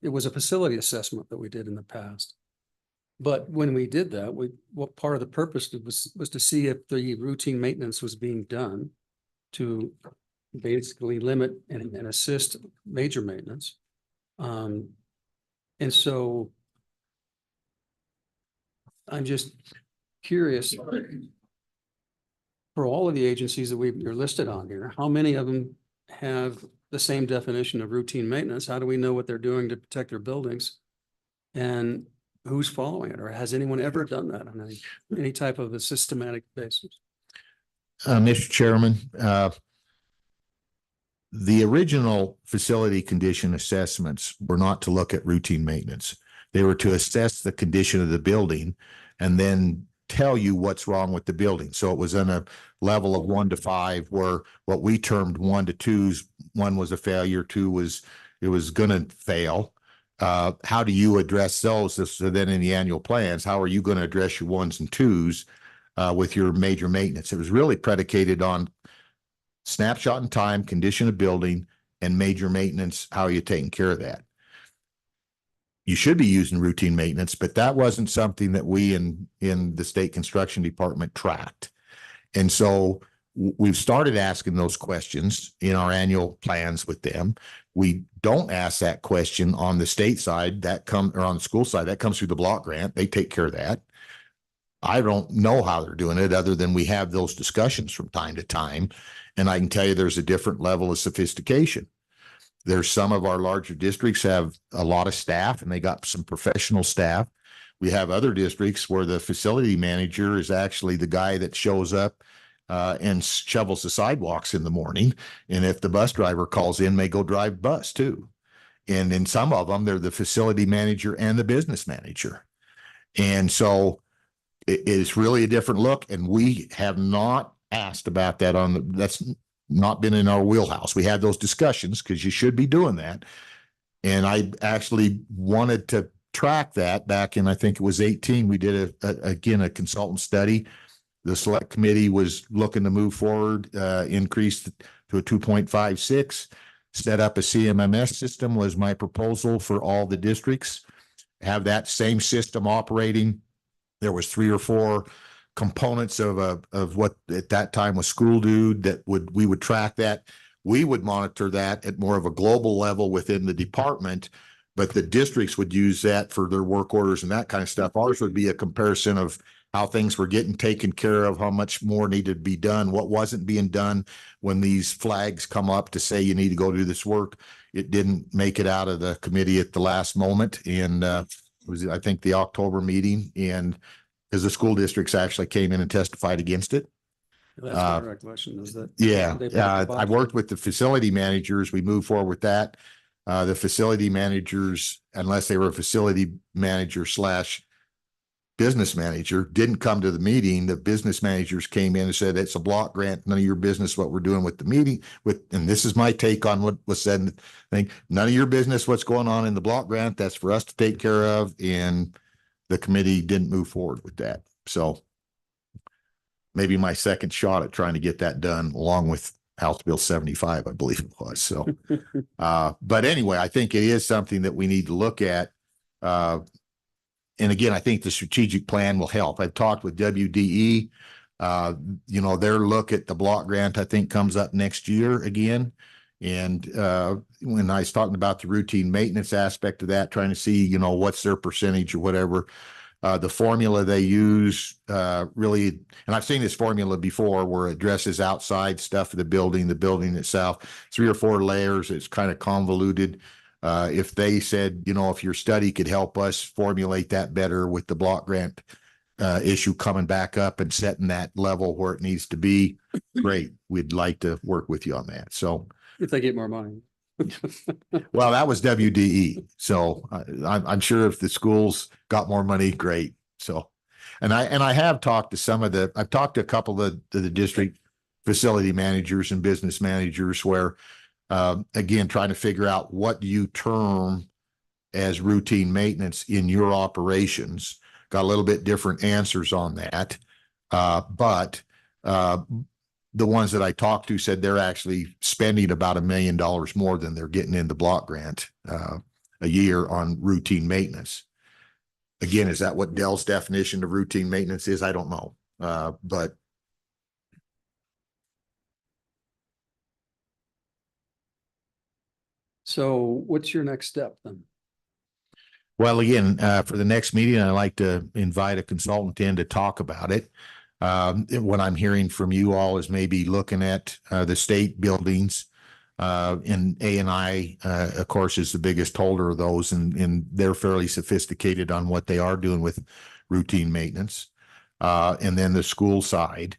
F: it was a facility assessment that we did in the past. But when we did that, what part of the purpose was to see if the routine maintenance was being done to basically limit and assist major maintenance. And so I'm just curious, for all of the agencies that you're listed on here, how many of them have the same definition of routine maintenance? How do we know what they're doing to protect their buildings? And who's following it? Or has anyone ever done that on any type of a systematic basis?
A: Mr. Chairman, the original facility condition assessments were not to look at routine maintenance. They were to assess the condition of the building and then tell you what's wrong with the building. So it was in a level of 1 to 5, where what we termed 1 to 2s, 1 was a failure, 2 was it was going to fail. How do you address those? So then in the annual plans, how are you going to address your 1s and 2s with your major maintenance? It was really predicated on snapshot in time, condition of building, and major maintenance. How are you taking care of that? You should be using routine maintenance, but that wasn't something that we in the state construction department tracked. And so we've started asking those questions in our annual plans with them. We don't ask that question on the state side, or on the school side. That comes through the block grant. They take care of that. I don't know how they're doing it, other than we have those discussions from time to time. And I can tell you there's a different level of sophistication. There's some of our larger districts have a lot of staff and they got some professional staff. We have other districts where the facility manager is actually the guy that shows up and shovels the sidewalks in the morning. And if the bus driver calls in, they go drive bus too. And in some of them, they're the facility manager and the business manager. And so it is really a different look. And we have not asked about that that's not been in our wheelhouse. We had those discussions because you should be doing that. And I actually wanted to track that back in, I think it was 18. We did a consultant study. The select committee was looking to move forward, increase to a 2.56, set up a CMMS system was my proposal for all the districts, have that same system operating. There was 3 or 4 components of what at that time was school dude that we would track that. We would monitor that at more of a global level within the department, but the districts would use that for their work orders and that kind of stuff. Ours would be a comparison of how things were getting taken care of, how much more needed to be done, what wasn't being done when these flags come up to say you need to go do this work. It didn't make it out of the committee at the last moment. And it was, I think, the October meeting, and because the school districts actually came in and testified against it.
F: That's my recollection is that.
A: Yeah, I worked with the facility managers. We moved forward with that. The facility managers, unless they were a facility manager / business manager, didn't come to the meeting. The business managers came in and said, it's a block grant, none of your business what we're doing with the meeting and this is my take on what was said. I think none of your business what's going on in the block grant. That's for us to take care of. And the committee didn't move forward with that. So maybe my second shot at trying to get that done, along with House Bill 75, I believe it was. So, but anyway, I think it is something that we need to look at. And again, I think the strategic plan will help. I've talked with WDE. Their look at the block grant, I think, comes up next year again. And when I was talking about the routine maintenance aspect of that, trying to see, what's their percentage or whatever, the formula they use really, and I've seen this formula before where it addresses outside stuff of the building itself, 3 or 4 layers. It's kind of convoluted. If they said, if your study could help us formulate that better with the block grant issue coming back up and setting that level where it needs to be, great. We'd like to work with you on that. So
F: if they get more money.
A: Well, that was WDE. So I'm sure if the schools got more money, great. So, and I have talked to I've talked to a couple of the district facility managers and business managers where, again, trying to figure out what do you term as routine maintenance in your operations. Got a little bit different answers on that. But the ones that I talked to said they're actually spending about $1 million more than they're getting in the block grant a year on routine maintenance. Again, is that what Dell's definition of routine maintenance is? I don't know. But
F: So what's your next step then?
A: well, again, for the next meeting, I'd like to invite a consultant in to talk about it. What I'm hearing from you all is maybe looking at the state buildings. And A&I, of course, is the biggest holder of those, and they're fairly sophisticated on what they are doing with routine maintenance. And then the school side,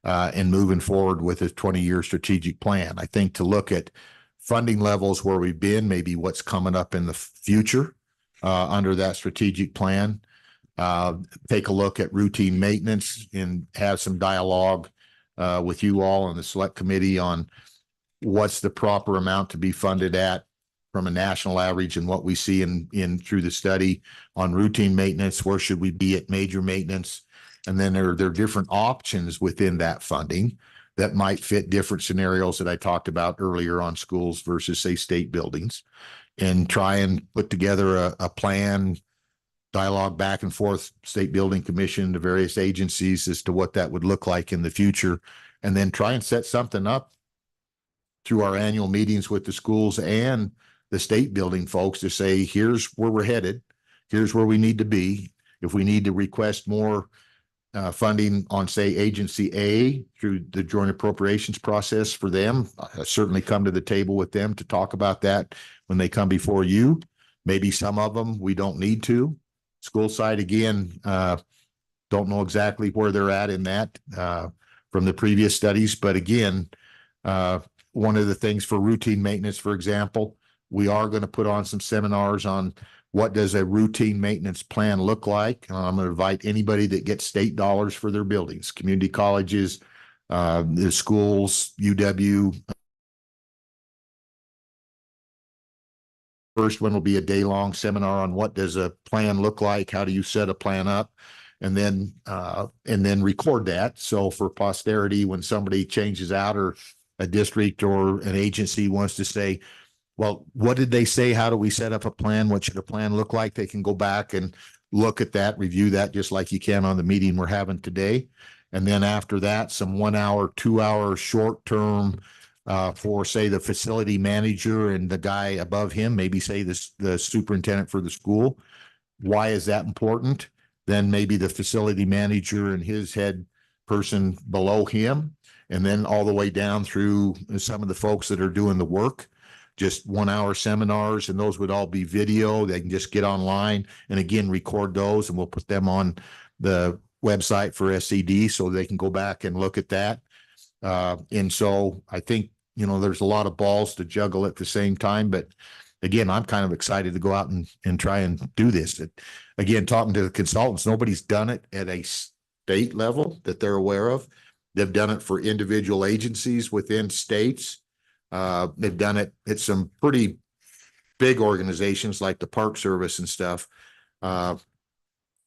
A: and moving forward with a 20-year strategic plan. I think to look at funding levels where we've been, maybe what's coming up in the future under that strategic plan. Take a look at routine maintenance and have some dialogue with you all and the select committee on what's the proper amount to be funded at from a national average and what we see in through the study on routine maintenance. Where should we be at major maintenance? And then there are different options within that funding that might fit different scenarios that I talked about earlier on schools versus, say, state buildings, and try and put together a plan, dialogue back and forth, state building commission to various agencies as to what that would look like in the future, and then try and set something up through our annual meetings with the schools and the state building folks to say, here's where we're headed. Here's where we need to be. If we need to request more funding on, say, agency A through the joint appropriations process for them, I certainly come to the table with them to talk about that when they come before you. Maybe some of them we don't need to. School side, again, don't know exactly where they're at in that from the previous studies. But again, one of the things for routine maintenance, for example, we are going to put on some seminars on what does a routine maintenance plan look like. I'm going to invite anybody that gets state dollars for their buildings, community colleges, the schools, UW. First one will be a day-long seminar on what does a plan look like, how do you set a plan up, and then record that. So for posterity, when somebody changes out or a district or an agency wants to say, well, what did they say? How do we set up a plan? What should a plan look like? They can go back and look at that, review that, just like you can on the meeting we're having today. And then after that, some 1 hour, 2 hour short-term for, say, the facility manager and the guy above him, maybe say the superintendent for the school. Why is that important? Then maybe the facility manager and his head person below him, and then all the way down through some of the folks that are doing the work. Just 1 hour seminars, and those would all be video. They can just get online and again record those, and we'll put them on the website for SCD so they can go back and look at that. And so I think, there's a lot of balls to juggle at the same time, but again, I'm kind of excited to go out and try and do this. Again, talking to the consultants, nobody's done it at a state level that they're aware of. They've done it for individual agencies within states. They've done it at some pretty big organizations like the Park Service and stuff. And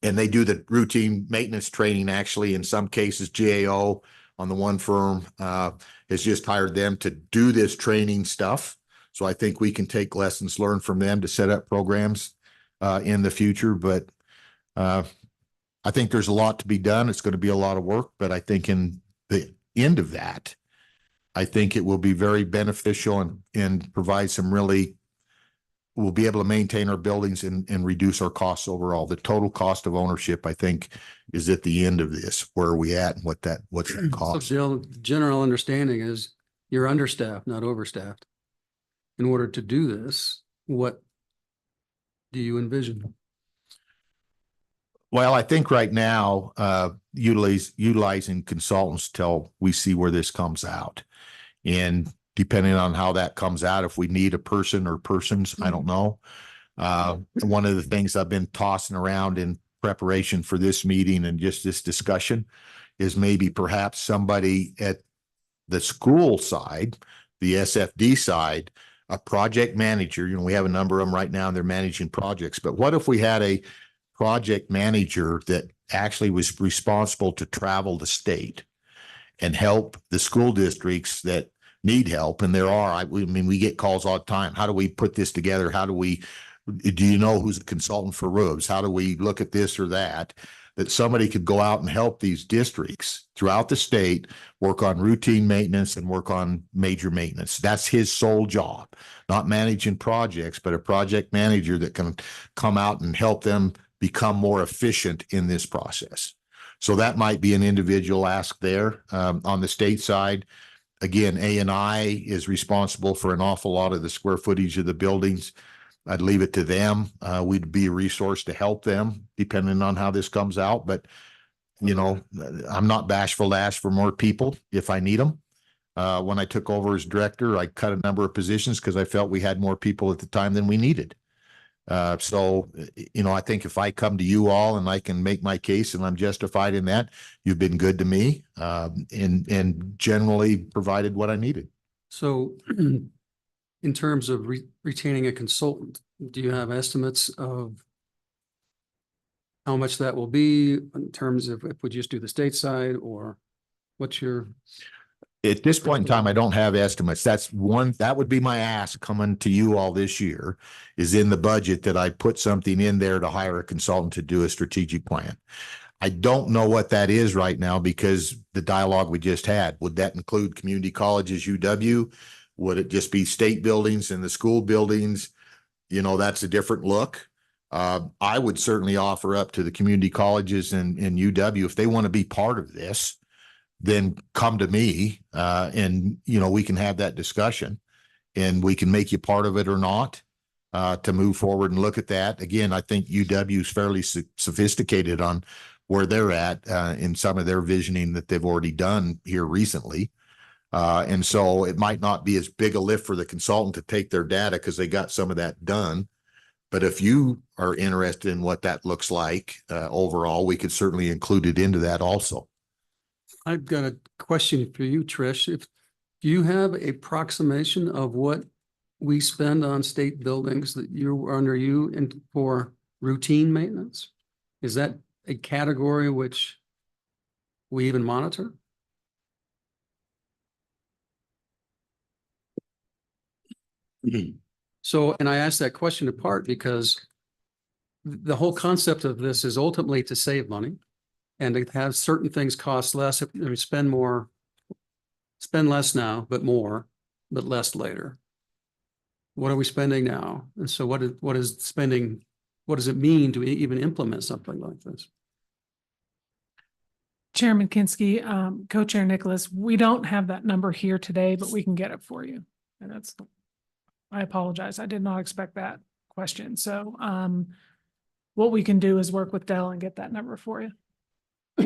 A: they do the routine maintenance training. Actually, in some cases, GAO on the one firm has just hired them to do this training stuff. So I think we can take lessons learned from them to set up programs in the future. But I think there's a lot to be done. It's going to be a lot of work, but I think in the end of that, I think it will be very beneficial and provide some we'll be able to maintain our buildings and reduce our costs overall. The total cost of ownership, I think, is at the end of this. Where are we at and what's that cost?
F: So general understanding is you're understaffed, not overstaffed. In order to do this, what do you envision?
A: Well, I think right now, utilizing consultants till we see where this comes out. And depending on how that comes out, if we need a person or persons, I don't know. One of the things I've been tossing around in preparation for this meeting and just this discussion is maybe perhaps somebody at the school side, the SFD side, a project manager. We have a number of them right now and they're managing projects. But what if we had a project manager that actually was responsible to travel the state and help the school districts that need help? And there are, we get calls all the time. How do we put this together? How do we Do you know who's a consultant for roofs? How do we look at this or that? That somebody could go out and help these districts throughout the state work on routine maintenance and work on major maintenance. That's his sole job, not managing projects, but a project manager that can come out and help them become more efficient in this process. So that might be an individual ask there. On the state side, again, A&I is responsible for an awful lot of the square footage of the buildings. I'd leave it to them. We'd be a resource to help them depending on how this comes out. But, you know, I'm not bashful to ask for more people if I need them. When I took over as director, I cut a number of positions because I felt we had more people at the time than we needed. So, you know, I think if I come to you all and I can make my case and I'm justified in that, you've been good to me, and generally provided what I needed.
F: So in terms of retaining a consultant, do you have estimates of how much that will be in terms of if we just do the state side, or what's your?
A: At this point in time, I don't have estimates. That would be my ask coming to you all this year, is in the budget that I put something in there to hire a consultant to do a strategic plan. I don't know what that is right now because the dialogue we just had. Would that include community colleges, UW? Would it just be state buildings and the school buildings? You know, that's a different look. I would certainly offer up to the community colleges and UW, if they want to be part of this, then come to me, and, you know, we can have that discussion and we can make you part of it or not, to move forward and look at that. Again, I think UW is fairly sophisticated on where they're at, in some of their visioning that they've already done here recently. And so it might not be as big a lift for the consultant to take their data because they got some of that done. But if you are interested in what that looks like, overall, we could certainly include it into that also.
F: I've got a question for you, Trish. If you have a approximation of what we spend on state buildings that you're under you and for routine maintenance, is that a category which we even monitor? So, and I asked that question in part because the whole concept of this is ultimately to save money and to have certain things cost less. If we spend less now, but more, but less later. What are we spending now? And so what does it mean to even implement something like this?
H: Chairman Kinski, Co-Chair Nicholas, we don't have that number here today, but we can get it for you. And I apologize. I did not expect that question. So what we can do is work with Dell and get that number for you.
B: Yeah,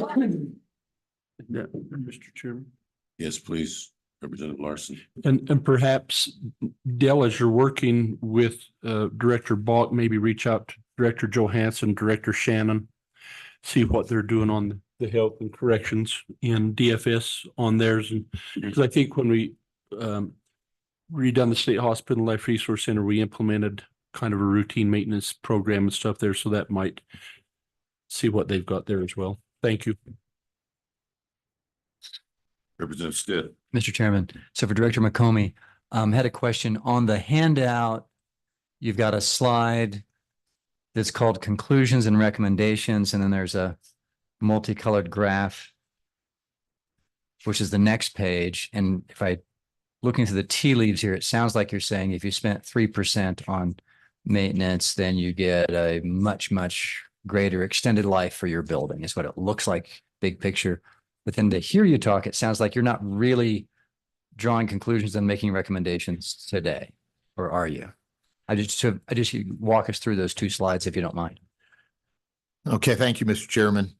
B: Mr. Chairman.
D: Yes, please, Representative Larson.
B: And perhaps, Dell, as you're working with Director Balk, maybe reach out to Director Johansson, Director Shannon, see what they're doing on the health and corrections in DFS on theirs. And because I think when we redone the State Hospital Life Resource Center, we implemented kind of a routine maintenance program and stuff there. So that might see what they've got there as well. Thank you.
D: Representative Stitt.
C: Mr. Chairman, so for Director McComey, had a question on the handout. You've got a slide that's called conclusions and recommendations, and then there's a multicolored graph, which is the next page. And if I looking through the tea leaves here, it sounds like you're saying if you spent 3% on maintenance, then you get a much, much greater extended life for your building, is what it looks like, big picture. But then to hear you talk, it sounds like you're not really drawing conclusions and making recommendations today, or are you? I just walk us through those two slides if you don't mind.
A: Okay, thank you, Mr. Chairman.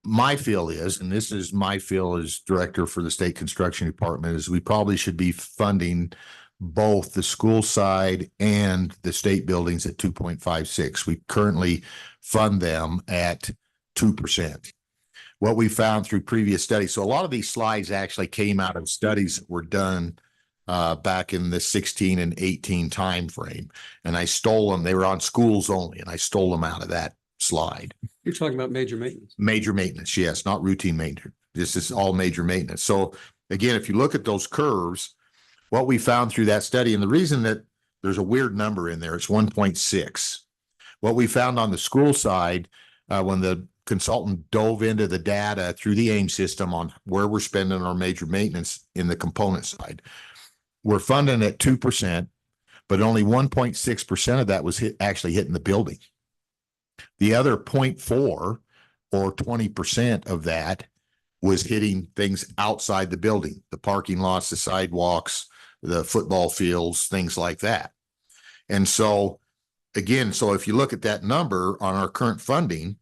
A: My feel is, and this is my feel as director for the state construction department, is we probably should be funding both the school side and the state buildings at 2.56. We currently fund them at 2%. What we found through previous studies, so a lot of these slides actually came out of studies that were done back in the 16 and 18 timeframe, and I stole them. They were on schools only, and I stole them out of that slide.
F: You're talking about major maintenance.
A: Major maintenance, yes, not routine maintenance. This is all major maintenance. So again, if you look at those curves, what we found through that study, and the reason that there's a weird number in there. It's 1.6. What we found on the school side, when the consultant dove into the data through the AIM system on where we're spending our major maintenance in the component side, we're funding at 2%, but only 1.6% of that was actually hitting the building. The other 0.4 or 20% of that was hitting things outside the building, the parking lots, the sidewalks, the football fields, things like that. And so again, so if you look at that number on our current funding,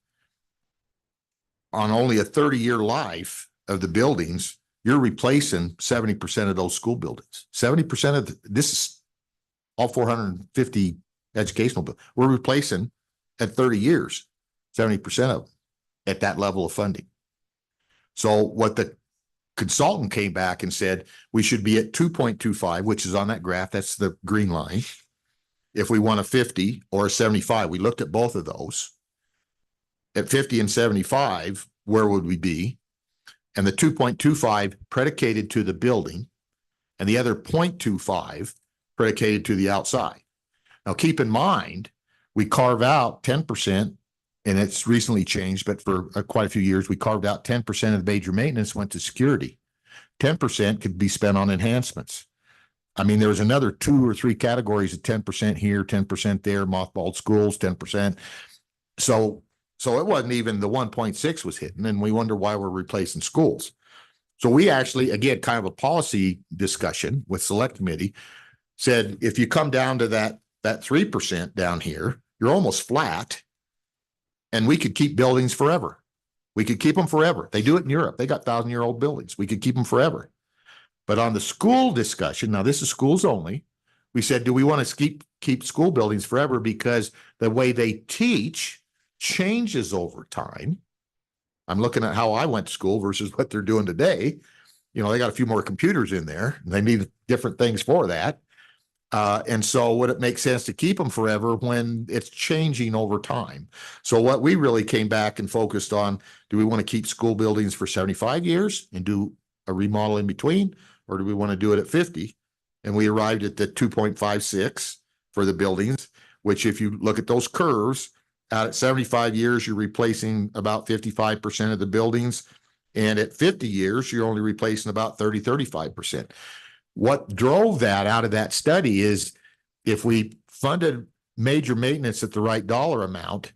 A: on only a 30-year life of the buildings, you're replacing 70% of those school buildings. 70% of this is all 450 educational buildings. We're replacing at 30 years, 70% of them at that level of funding. So what the consultant came back and said, we should be at 2.25, which is on that graph. That's the green line. If we want a 50 or a 75, we looked at both of those. At 50 and 75, where would we be? And the 2.25 predicated to the building and the other 0.25 predicated to the outside. Now, keep in mind, we carve out 10%, and it's recently changed, but for quite a few years, we carved out 10% of the major maintenance went to security. 10% could be spent on enhancements. I mean, there was another 2 or 3 categories of 10% here, 10% there, mothballed schools, 10%. So it wasn't even the 1.6 was hitting, and we wonder why we're replacing schools. So we actually, again, kind of a policy discussion with select committee said, if you come down to that 3% down here, you're almost flat, and we could keep buildings forever. We could keep them forever. They do it in Europe. They got 1,000-year-old buildings. We could keep them forever. But on the school discussion, now this is schools only, we said, do we want to keep school buildings forever because the way they teach changes over time? I'm looking at how I went to school versus what they're doing today. You know, they got a few more computers in there. And they need different things for that. And so would it make sense to keep them forever when it's changing over time? So what we really came back and focused on, do we want to keep school buildings for 75 years and do a remodel in between? Or do we want to do it at 50? And we arrived at the 2.56 for the buildings, which if you look at those curves, out at 75 years, you're replacing about 55% of the buildings. And at 50 years, you're only replacing about 35%. What drove that out of that study is if we funded major maintenance at the right dollar amount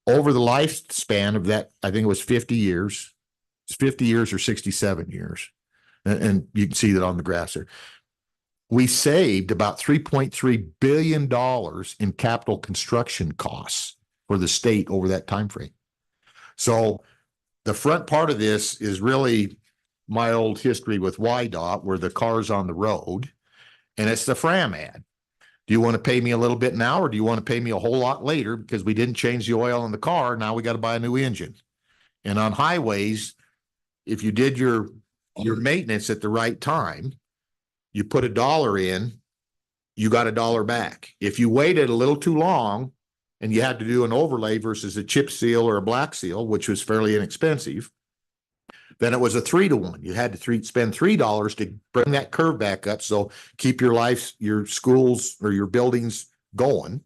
A: over the lifespan of that, I think it was 50 years, it's 50 years or 67 years. And you can see that on the graphs there. We saved about $3.3 billion in capital construction costs for the state over that time frame. So the front part of this is really my old history with YDOT, where the car's on the road, and it's the FRAM ad. Do you want to pay me a little bit now, or do you want to pay me a whole lot later because we didn't change the oil in the car? Now we got to buy a new engine. And on highways, if you did your maintenance at the right time, you put $1 in, you got $1 back. If you waited a little too long and you had to do an overlay versus a chip seal or a black seal, which was fairly inexpensive, then it was a 3-to-1. You had to spend $3 to bring that curve back up. So keep your schools or your buildings going.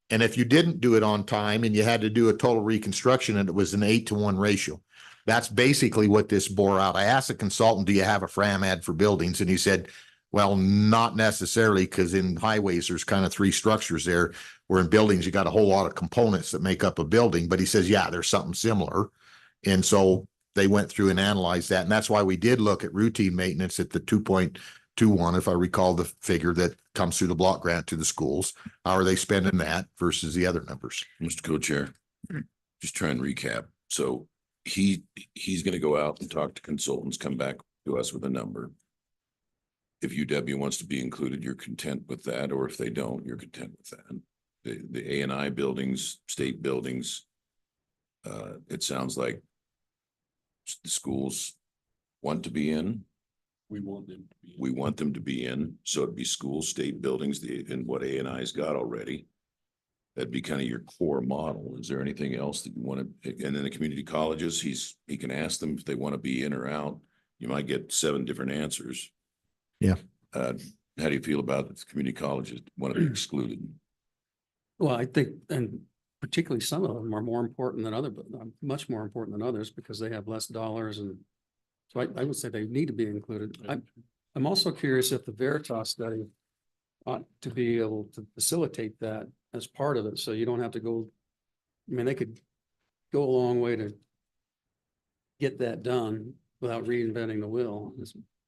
A: And if you didn't do it on time and you had to do a total reconstruction, and it was an 8-to-1 ratio. That's basically what this bore out. I asked the consultant, do you have a FRAM ad for buildings? And he said, well, not necessarily, because in highways, there's kind of 3 structures there, where in buildings, you got a whole lot of components that make up a building. But he says, yeah, there's something similar. And so they went through and analyzed that. And that's why we did look at routine maintenance at the 2.21, if I recall the figure that comes through the block grant to the schools. How are they spending that versus the other numbers?
D: Mr. Co-Chair, just try and recap. So he's going to go out and talk to consultants, come back to us with a number. If UW wants to be included, you're content with that, or if they don't, you're content with that. The A&I buildings, state buildings, it sounds like the schools want to be in.
B: We want them to be.
D: We want them to be in. So it'd be schools, state buildings, and what A&I's got already. That'd be kind of your core model. Is there anything else that you want to, and then the community colleges, he can ask them if they want to be in or out. You might get 7 different answers.
A: Yeah.
D: how do you feel about the community colleges want to be excluded?
F: Well, I think, and particularly some of them are more important than other, but much more important than others because they have less dollars. And so I would say they need to be included. I'm also curious if the Veritas study ought to be able to facilitate that as part of it. So you don't have to go, I mean, they could go a long way to get that done without reinventing the wheel.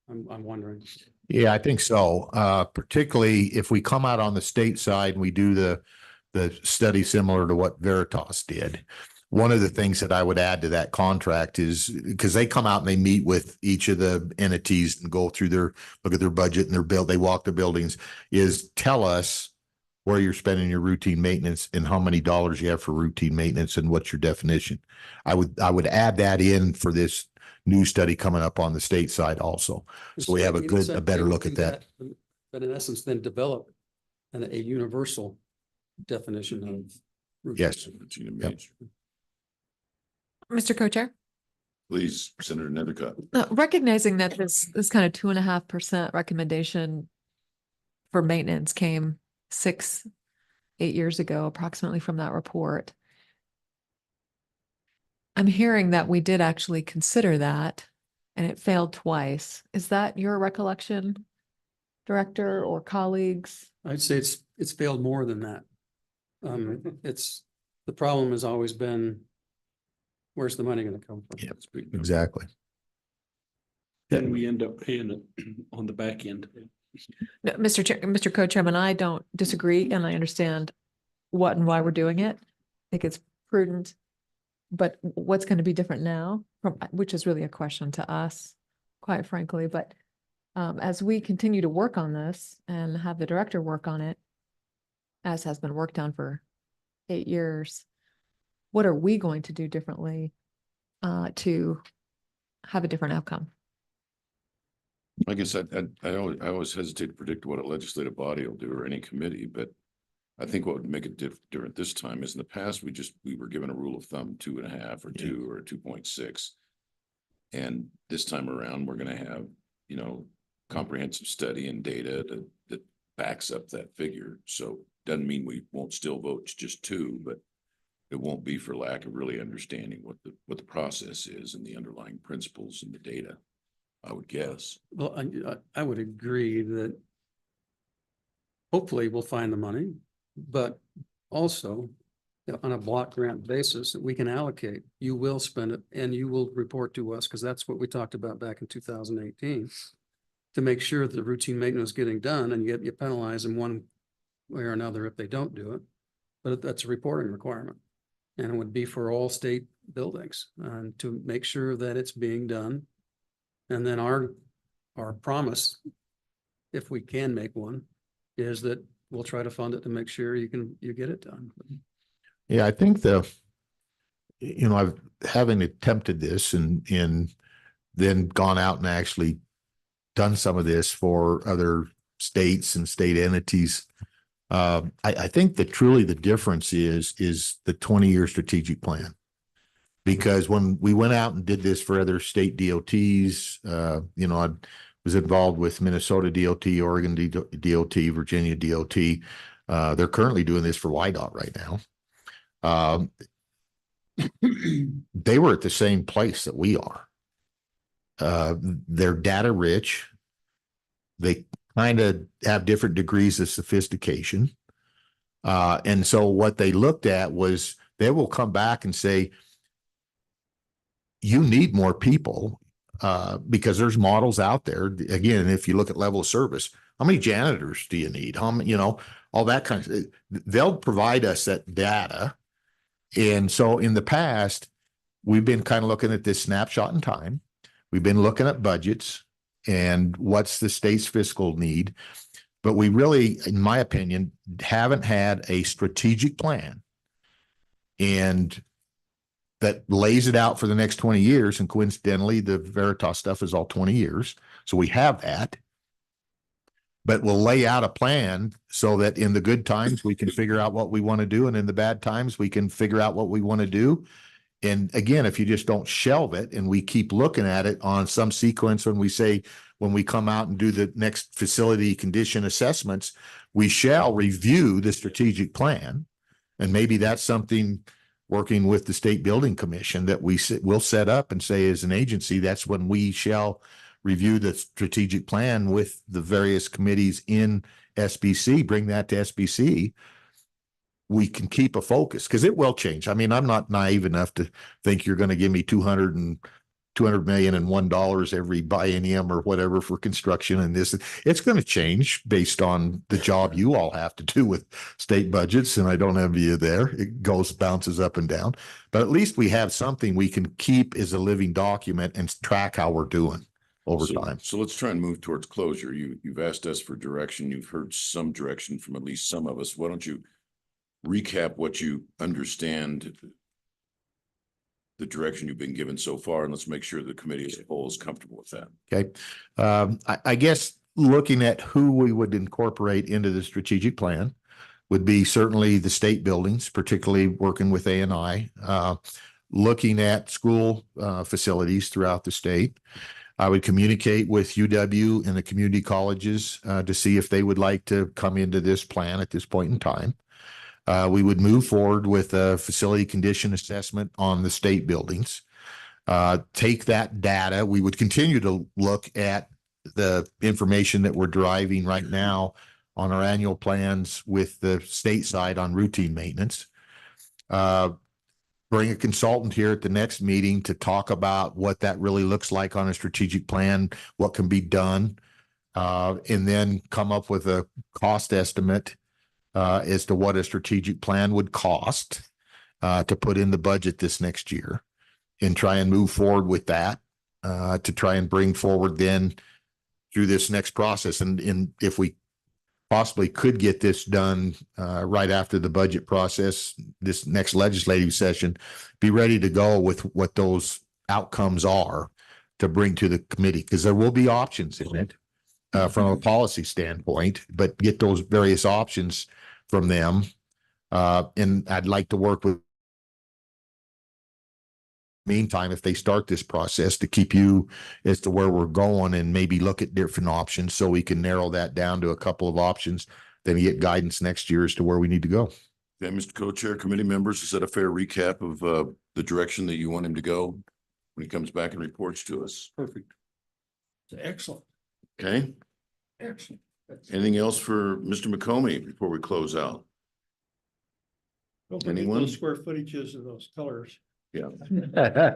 F: I'm wondering.
A: Yeah, I think so. Particularly if we come out on the state side and we do the study similar to what Veritas did. One of the things that I would add to that contract is because they come out and they meet with each of the entities and go through look at their budget and their bill, they walk the buildings, is tell us where you're spending your routine maintenance and how many dollars you have for routine maintenance and what's your definition. I would add that in for this new study coming up on the state side also. So we have a better look at that.
F: But in essence, then develop a universal definition of. routine.
A: Yes. Yep.
I: Mr. Co-Chair,
D: Please, Senator Nethercutt.
I: recognizing that this kind of 2.5% recommendation for maintenance came 6-8 years ago, approximately from that report. I'm hearing that we did actually consider that and it failed twice. Is that your recollection, Director or colleagues?
F: I'd say it's failed more than that. The problem has always been, where's the money going to come from?
A: Yeah, exactly.
B: Then we end up paying it on the back end.
I: No, Mr. Co-Chairman, I don't disagree and I understand what and why we're doing it. I think it's prudent. But what's going to be different now, which is really a question to us, quite frankly, but as we continue to work on this and have the director work on it, as has been worked on for 8 years, what are we going to do differently to have a different outcome?
D: I guess I always hesitate to predict what a legislative body will do or any committee, but I think what would make it different this time is in the past, we were given a rule of thumb 2.5 or 2 or 2.6. And this time around, we're going to have, comprehensive study and data that backs up that figure. So doesn't mean we won't still vote just 2, but it won't be for lack of really understanding what the process is and the underlying principles and the data, I would guess.
F: Well, I would agree that hopefully we'll find the money, but also on a block grant basis that we can allocate. You will spend it and you will report to us, because that's what we talked about back in 2018, to make sure that the routine maintenance is getting done, and you penalize in one way or another if they don't do it. But that's a reporting requirement. And it would be for all state buildings, and to make sure that it's being done. And then our promise, if we can make one, is that we'll try to fund it to make sure you get it done.
A: Yeah, I think I've having attempted this and then gone out and actually done some of this for other states and state entities. I think that truly the difference is the 20-year strategic plan. Because when we went out and did this for other state DOTs, I was involved with Minnesota DOT, Oregon DOT, Virginia DOT. They're currently doing this for YDOT right now. They were at the same place that we are. They're data rich. They kind of have different degrees of sophistication. And so what they looked at was they will come back and say, you need more people because there's models out there. Again, if you look at level of service, how many janitors do you need? How many, all that kind of, they'll provide us that data. And so in the past, we've been kind of looking at this snapshot in time. We've been looking at budgets and what's the state's fiscal need. But we really, in my opinion, haven't had a strategic plan and that lays it out for the next 20 years. And coincidentally, the Veritas stuff is all 20 years. So we have that. But we'll lay out a plan so that in the good times, we can figure out what we want to do. And in the bad times, we can figure out what we want to do. And again, if you just don't shelve it and we keep looking at it on some sequence when we say when we come out and do the next facility condition assessments, we shall review the strategic plan. And maybe that's something working with the State Building Commission that we'll set up and say as an agency, that's when we shall review the strategic plan with the various committees in SBC, bring that to SBC. We can keep a focus because it will change. I mean, I'm not naive enough to think you're going to give me $200 million and $1 every biennium or whatever for construction and this. It's going to change based on the job you all have to do with state budgets. And I don't envy you there. It bounces up and down, but at least we have something we can keep as a living document and track how we're doing over time.
D: So let's try and move towards closure. You've asked us for direction. You've heard some direction from at least some of us. Why don't you recap what you understand the direction you've been given so far, and let's make sure the committee as a whole is comfortable with that.
A: Okay. I guess looking at who we would incorporate into the strategic plan would be certainly the state buildings, particularly working with A&I, looking at school facilities throughout the state. I would communicate with UW and the community colleges to see if they would like to come into this plan at this point in time. We would move forward with a facility condition assessment on the state buildings. Take that data. We would continue to look at the information that we're deriving right now on our annual plans with the state side on routine maintenance. Bring a consultant here at the next meeting to talk about what that really looks like on a strategic plan, what can be done, and then come up with a cost estimate as to what a strategic plan would cost to put in the budget this next year, and try and move forward with that to try and bring forward then through this next process. And if we possibly could get this done right after the budget process, this next legislative session, be ready to go with what those outcomes are to bring to the committee, because there will be options in it from a policy standpoint, but get those various options from them. And I'd like to work with, meantime, if they start this process, to keep you as to where we're going and maybe look at different options so we can narrow that down to a couple of options, then get guidance next year as to where we need to go.
D: Okay, Mr. Co-Chair, committee members, is that a fair recap of the direction that you want him to go when he comes back and reports to us?
G: Perfect. Excellent.
D: Okay.
G: Excellent.
D: Anything else for Mr. McComey before we close out?
G: Don't forget
D: Anyone?
G: those square footages of those colors.
D: Yeah.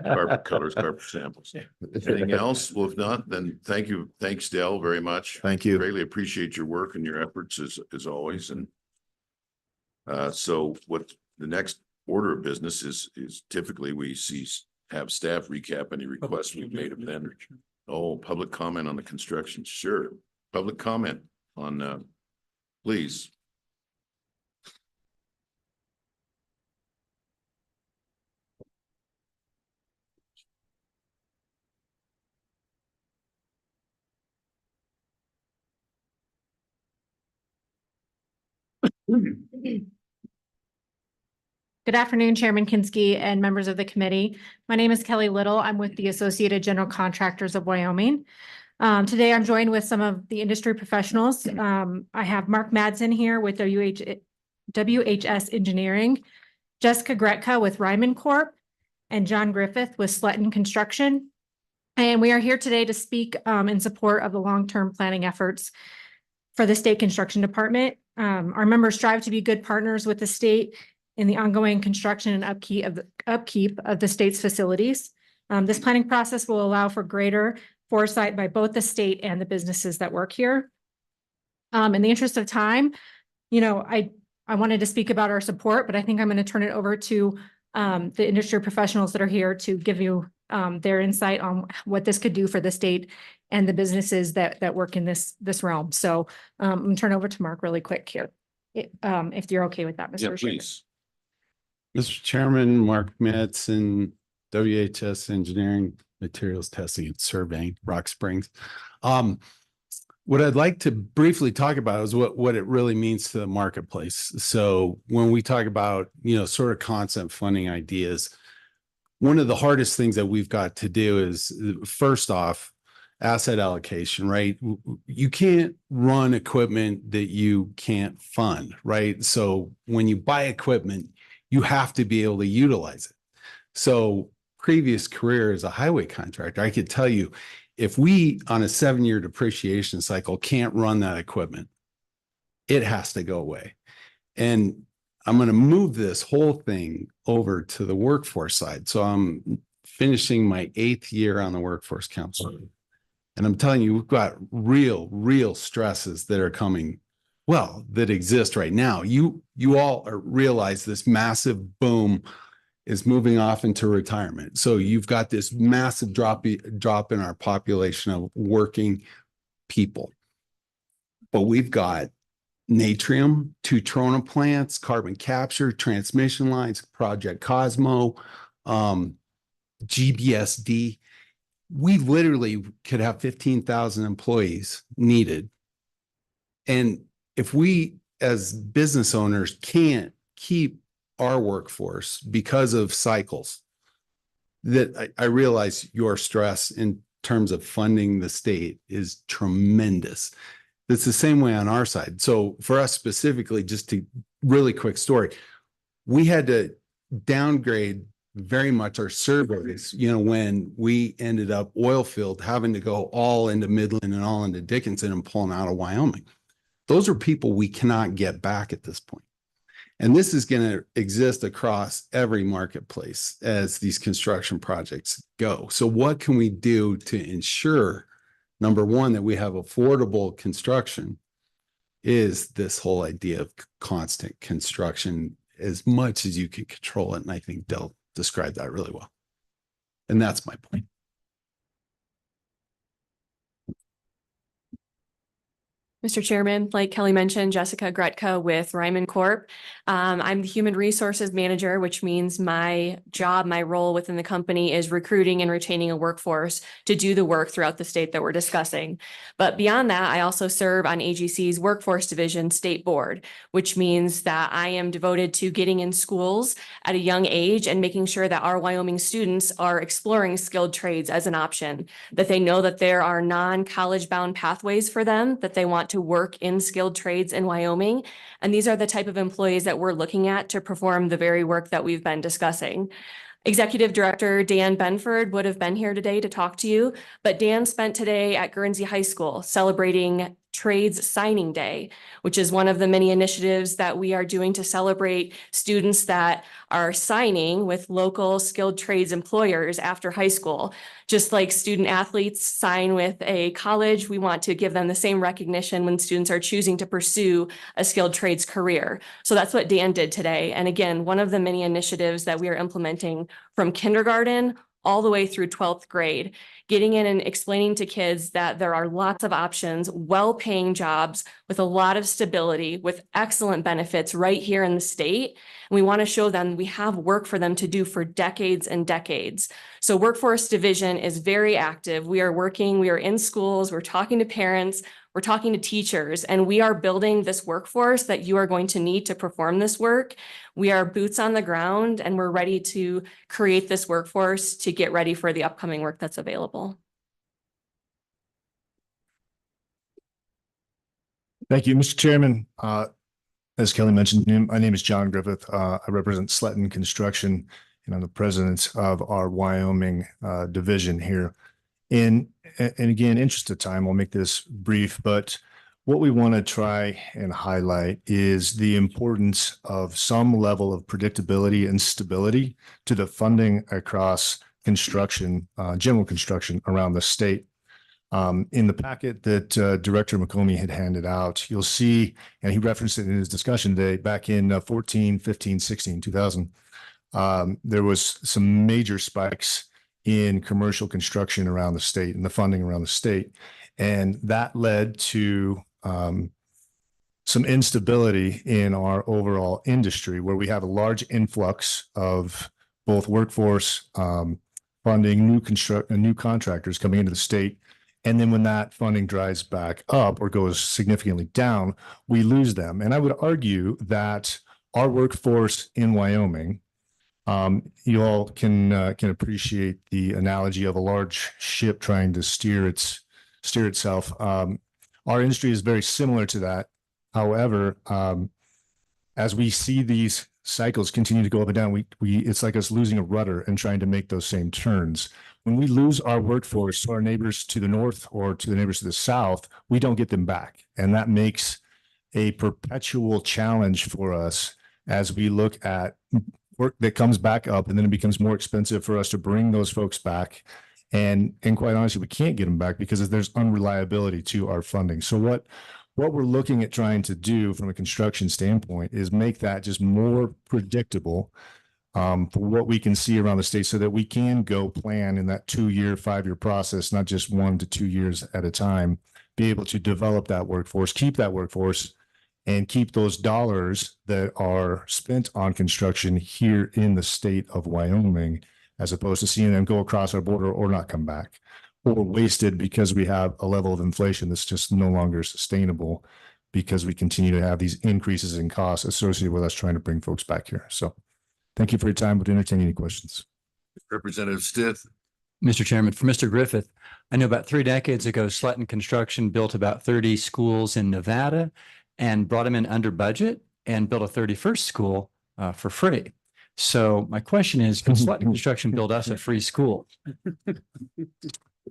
D: Carpet colors, carpet samples. Anything else? Well, if not, then thank you. Thanks, Dell, very much.
A: Thank you.
D: Greatly appreciate your work and your efforts as always. And so what the next order of business is typically we have staff recap any requests we've made of them. Oh, public comment on the construction. Sure. Public comment on, please.
J: Good afternoon, Chairman Kinski and members of the committee. My name is Kelly Little. I'm with the Associated General Contractors of Wyoming. Today, I'm joined with some of the industry professionals. I have Mark Madsen here with WHS Engineering, Jessica Gretka with Ryman Corp, and John Griffith with Sletton Construction. And we are here today to speak in support of the long-term planning efforts for the state construction department. Our members strive to be good partners with the state in the ongoing construction and upkeep of the state's facilities. This planning process will allow for greater foresight by both the state and the businesses that work here. In the interest of time, I wanted to speak about our support, but I think I'm going to turn it over to the industry professionals that are here to give you their insight on what this could do for the state and the businesses that work in this realm. So I'm going to turn over to Mark really quick here, if you're okay with that, Mr.
D: Yeah,
J: Chairman.
D: please.
K: Mr. Chairman, Mark Madsen, WHS Engineering, Materials Testing and Surveying, Rock Springs. What I'd like to briefly talk about is what it really means to the marketplace. So when we talk about, sort of concept funding ideas, one of the hardest things that we've got to do is, first off, asset allocation, right? You can't run equipment that you can't fund, right? So when you buy equipment, you have to be able to utilize it. So previous career as a highway contractor, I could tell you, if we on a 7-year depreciation cycle can't run that equipment, it has to go away. And I'm going to move this whole thing over to the workforce side. So I'm finishing my 8th year on the workforce council. And I'm telling you, we've got real stresses that are coming, well, that exist right now. You all realize this massive boom is moving off into retirement. So you've got this massive drop in our population of working people. But we've got Natrium, 2 Trona plants, carbon capture, transmission lines, Project Cosmo, GBSD. We literally could have 15,000 employees needed. And if we as business owners can't keep our workforce because of cycles, that I realize your stress in terms of funding the state is tremendous. It's the same way on our side. So for us specifically, just to really quick story, we had to downgrade very much our surveys, when we ended up oil field having to go all into Midland and all into Dickinson and pulling out of Wyoming. Those are people we cannot get back at this point. And this is going to exist across every marketplace as these construction projects go. So what can we do to ensure, number one, that we have affordable construction is this whole idea of constant construction as much as you can control it. And I think Del described that really well. And that's my point.
L: Mr. Chairman, like Kelly mentioned, Jessica Gretka with Ryman Corp. I'm the Human Resources Manager, which means my role within the company is recruiting and retaining a workforce to do the work throughout the state that we're discussing. But beyond that, I also serve on AGC's Workforce Division State Board, which means that I am devoted to getting in schools at a young age and making sure that our Wyoming students are exploring skilled trades as an option, that they know that there are non-college bound pathways for them, that they want to work in skilled trades in Wyoming. And these are the type of employees that we're looking at to perform the very work that we've been discussing. Executive Director Dan Benford would have been here today to talk to you, but Dan spent today at Guernsey High School celebrating Trades Signing Day, which is one of the many initiatives that we are doing to celebrate students that are signing with local skilled trades employers after high school. Just like student athletes sign with a college, we want to give them the same recognition when students are choosing to pursue a skilled trades career. So that's what Dan did today. And again, one of the many initiatives that we are implementing from kindergarten all the way through 12th grade, getting in and explaining to kids that there are lots of options, well-paying jobs with a lot of stability, with excellent benefits right here in the state. And we want to show them we have work for them to do for decades and decades. So Workforce Division is very active. We are working, we are in schools, we're talking to parents, we're talking to teachers, and we are building this workforce that you are going to need to perform this work. We are boots on the ground, and we're ready to create this workforce to get ready for the upcoming work that's available.
M: Thank you, Mr. Chairman. As Kelly mentioned, my name is John Griffith. I represent Sletton Construction, and I'm the president of our Wyoming division here. And again, interest of time, I'll make this brief, but what we want to try and highlight is the importance of some level of predictability and stability to the funding across construction, general construction around the state. In the packet that Director McComey had handed out, you'll see, and he referenced it in his discussion today, back in 14, 15, 16, 2000, there was some major spikes in commercial construction around the state and the funding around the state. And that led to some instability in our overall industry, where we have a large influx of both workforce funding, new contractors coming into the state. And then when that funding dries back up or goes significantly down, we lose them. And I would argue that our workforce in Wyoming, you all can appreciate the analogy of a large ship trying to steer its steer itself. Our industry is very similar to that. However, as we see these cycles continue to go up and down, it's like us losing a rudder and trying to make those same turns. When we lose our workforce to our neighbors to the north or to the neighbors to the south, we don't get them back. And that makes a perpetual challenge for us as we look at work that comes back up, and then it becomes more expensive for us to bring those folks back. And quite honestly, we can't get them back because there's unreliability to our funding. So what we're looking at trying to do from a construction standpoint is make that just more predictable for what we can see around the state, so that we can go plan in that 2-year, 5-year process, not just 1 to 2 years at a time, be able to develop that workforce, keep that workforce, and keep those dollars that are spent on construction here in the state of Wyoming, as opposed to seeing them go across our border or not come back, or wasted because we have a level of inflation that's just no longer sustainable because we continue to have these increases in costs associated with us trying to bring folks back here. So thank you for your time. Would entertain any questions.
D: Representative Stith.
C: Mr. Chairman, for Mr. Griffith, I know about 3 decades ago, Sletton Construction built about 30 schools in Nevada and brought them in under budget and built a 31st school for free. So my question is, can Sletton Construction build us a free school?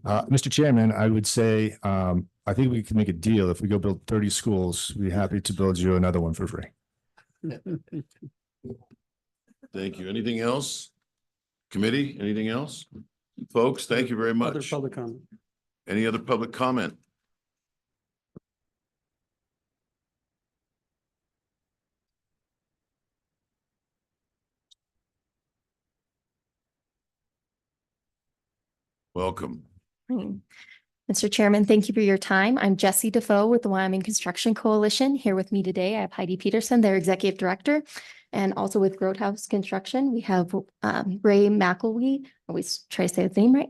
M: Mr. Chairman, I would say, I think we can make a deal. If we go build 30 schools, we'd be happy to build you another one for free.
D: Thank you. Anything else? Committee, anything else? Folks, thank you very much.
F: Other public comment.
D: Any other public comment? Welcome.
N: Mr. Chairman, thank you for your time. I'm Jessie Defoe with the Wyoming Construction Coalition. Here with me today, I have Heidi Peterson, their Executive Director, and also with Grothaus Construction, we have Ray McElwee. I always try to say his name right.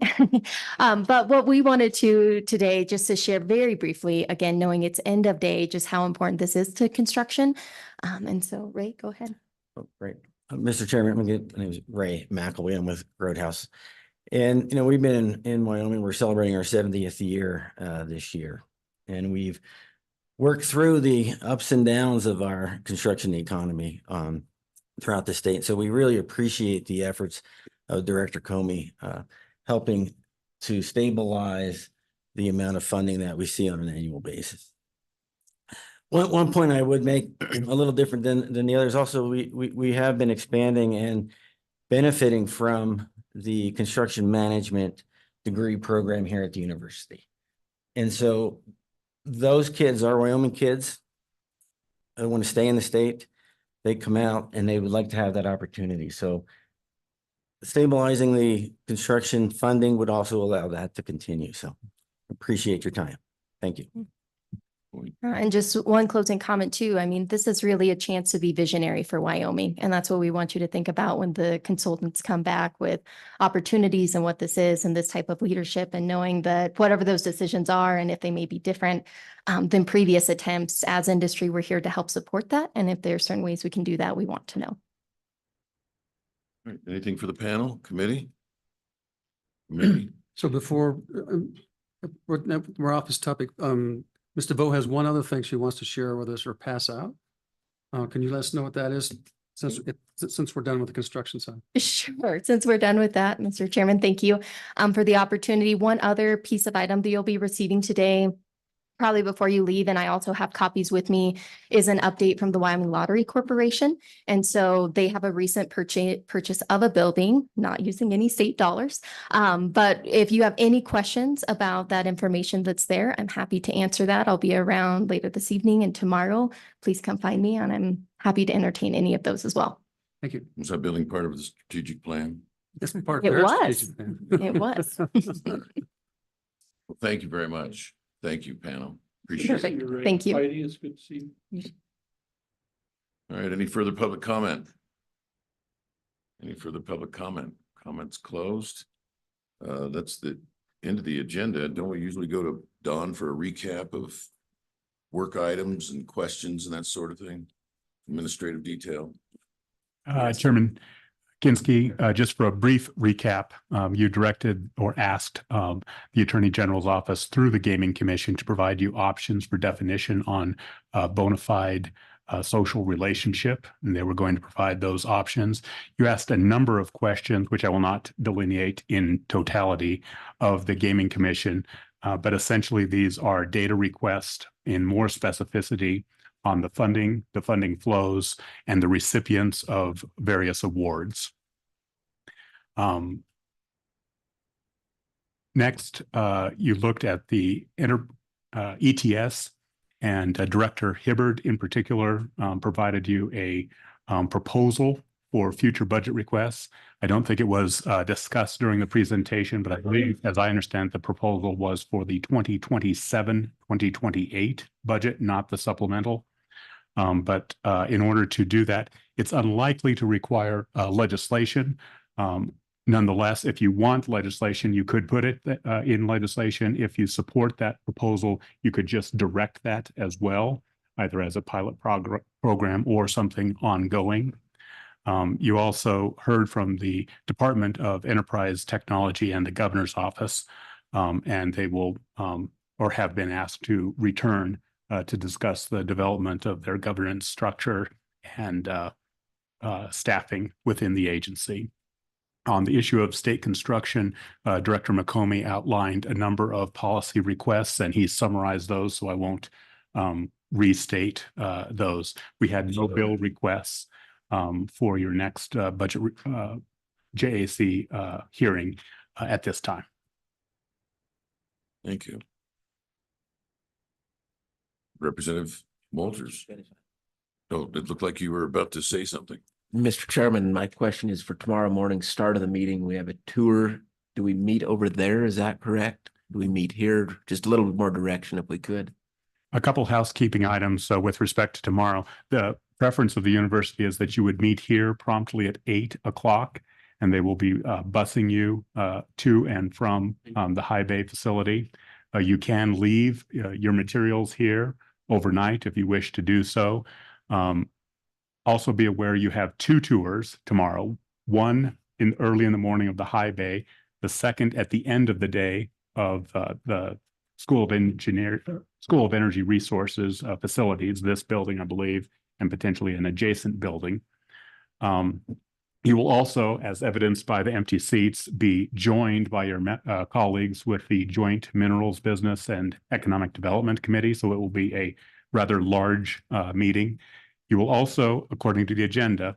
N: But what we wanted to today, just to share very briefly, again, knowing it's end of day, just how important this is to construction. And so Ray, go ahead.
O: Oh, great. Mr. Chairman, my name is Ray McElwee. I'm with Roadhouse. And, we've been in Wyoming. We're celebrating our 70th year this year. And we've worked through the ups and downs of our construction economy throughout the state. So we really appreciate the efforts of Director Comey helping to stabilize the amount of funding that we see on an annual basis. One point I would make a little different than the others. Also, we have been expanding and benefiting from the construction management degree program here at the university. And so those kids are Wyoming kids. They want to stay in the state. They come out and they would like to have that opportunity. So stabilizing the construction funding would also allow that to continue. So appreciate your time. Thank you.
N: And just one closing comment too. I mean, this is really a chance to be visionary for Wyoming. And that's what we want you to think about when the consultants come back with opportunities and what this is and this type of leadership, and knowing that whatever those decisions are, and if they may be different than previous attempts, as industry, we're here to help support that. And if there are certain ways we can do that, we want to know.
D: All right. Anything for the panel, committee? Committee?
F: So before we're off this topic, Ms. DeVoe has one other thing she wants to share with us or pass out. Can you let us know what that is, since we're done with the construction side?
N: Sure. Since we're done with that, Mr. Chairman, thank you for the opportunity. One other piece of item that you'll be receiving today, probably before you leave, and I also have copies with me, is an update from the Wyoming Lottery Corporation. And so they have a recent purchase of a building, not using any state dollars. But if you have any questions about that information that's there, I'm happy to answer that. I'll be around later this evening and tomorrow. Please come find me, and I'm happy to entertain any of those as well.
F: Thank you.
D: Was that building part of the strategic plan?
F: That's part
N: It
F: of their
N: was.
F: strategic plan.
N: It was.
D: Well, thank you very much. Thank you, panel. Appreciate it.
N: Perfect. Thank you.
B: Heidi, it's good to see you.
D: All right, any further public comment? Any further public comment? Comments closed. That's the end of the agenda. Don't we usually go to Dawn for a recap of work items and questions and that sort of thing? Administrative detail.
P: Chairman, Kinski, just for a brief recap, you directed or asked the Attorney General's office through the Gaming Commission to provide you options for definition on bona fide social relationship, and they were going to provide those options. You asked a number of questions, which I will not delineate in totality of the Gaming Commission, but essentially these are data requests in more specificity on the funding flows, and the recipients of various awards. Next, you looked at the ETS, and Director Hibbard in particular provided you a proposal for future budget requests. I don't think it was discussed during the presentation, but I believe, as I understand, the proposal was for the 2027-2028 budget, not the supplemental. But in order to do that, it's unlikely to require legislation. Nonetheless, if you want legislation, you could put it in legislation. If you support that proposal, you could just direct that as well, either as a pilot program or something ongoing. You also heard from the Department of Enterprise Technology and the Governor's Office, and they will or have been asked to return to discuss the development of their governance structure and staffing within the agency. On the issue of state construction, Director McComey outlined a number of policy requests, and he summarized those, so I won't restate those. We had no bill requests for your next budget JAC hearing at this time.
D: Thank you. Representative Walters. Oh, it looked like you were about to say something.
E: Mr. Chairman, my question is for tomorrow morning, start of the meeting, we have a tour. Do we meet over there? Is that correct? Do we meet here? Just a little more direction if we could.
P: A couple housekeeping items with respect to tomorrow. The preference of the university is that you would meet here promptly at 8 o'clock, and they will be busing you to and from the high bay facility. You can leave your materials here overnight if you wish to do so. Also be aware you have two tours tomorrow, one early in the morning of the high bay, the second at the end of the day of the School of Energy Resources facilities, this building, I believe, and potentially an adjacent building. You will also, as evidenced by the empty seats, be joined by your colleagues with the Joint Minerals Business and Economic Development Committee, so it will be a rather large meeting. You will also, according to the agenda,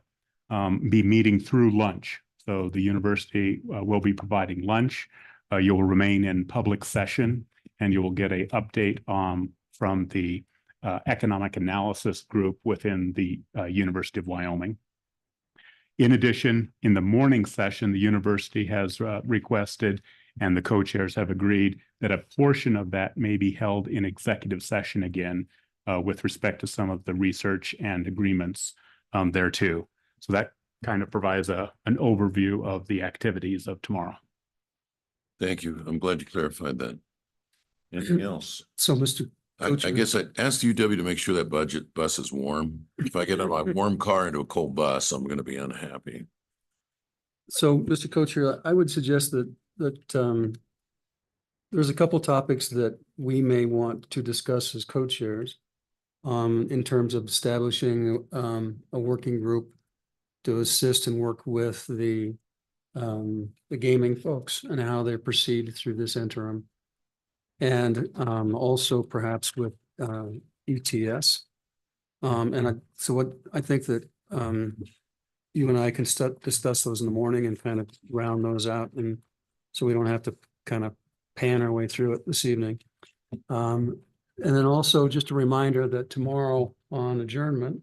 P: be meeting through lunch. So the university will be providing lunch. You will remain in public session, and you will get an update from the economic analysis group within the University of Wyoming. In addition, in the morning session, the university has requested, and the co-chairs have agreed, that a portion of that may be held in executive session again with respect to some of the research and agreements there too. So that kind of provides an overview of the activities of tomorrow.
D: Thank you. I'm glad you clarified that. Anything else?
F: So, Mr.
D: I guess I'd ask the UW to make sure that bus is warm. If I get out of my warm car into a cold bus, I'm going to be unhappy.
F: So, Mr. Co-Chair, I would suggest that there's a couple topics that we may want to discuss as co-chairs in terms of establishing a working group to assist and work with the gaming folks and how they proceed through this interim. And also perhaps with ETS. So what I think that you and I can discuss those in the morning and kind of round those out, and so we don't have to kind of pan our way through it this evening. And then also just a reminder that tomorrow on adjournment,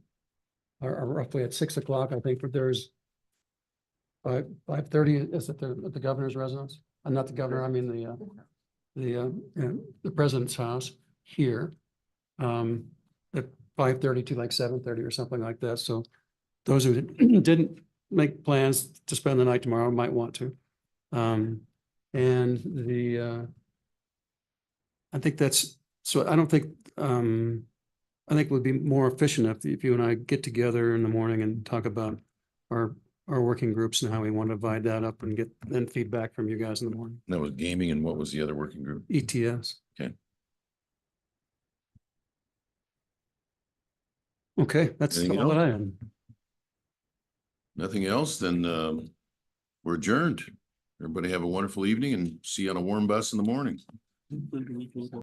F: or roughly at 6 o'clock, I think, but there's 5:30 is at the governor's residence. I'm not the governor, I mean the president's house here at 5:30 to like 7:30 or something like that. So those who didn't make plans to spend the night tomorrow might want to. And I think that's, so I don't think, I think it would be more efficient if you and I get together in the morning and talk about our our working groups and how we want to divide that up and get then feedback from you guys in the morning.
D: That was gaming, and what was the other working group?
F: ETS.
D: Okay.
F: Okay, that's
D: Anything
F: all that
D: else?
F: I am.
D: Nothing else, then we're adjourned. Everybody have a wonderful evening and see you on a warm bus in the morning.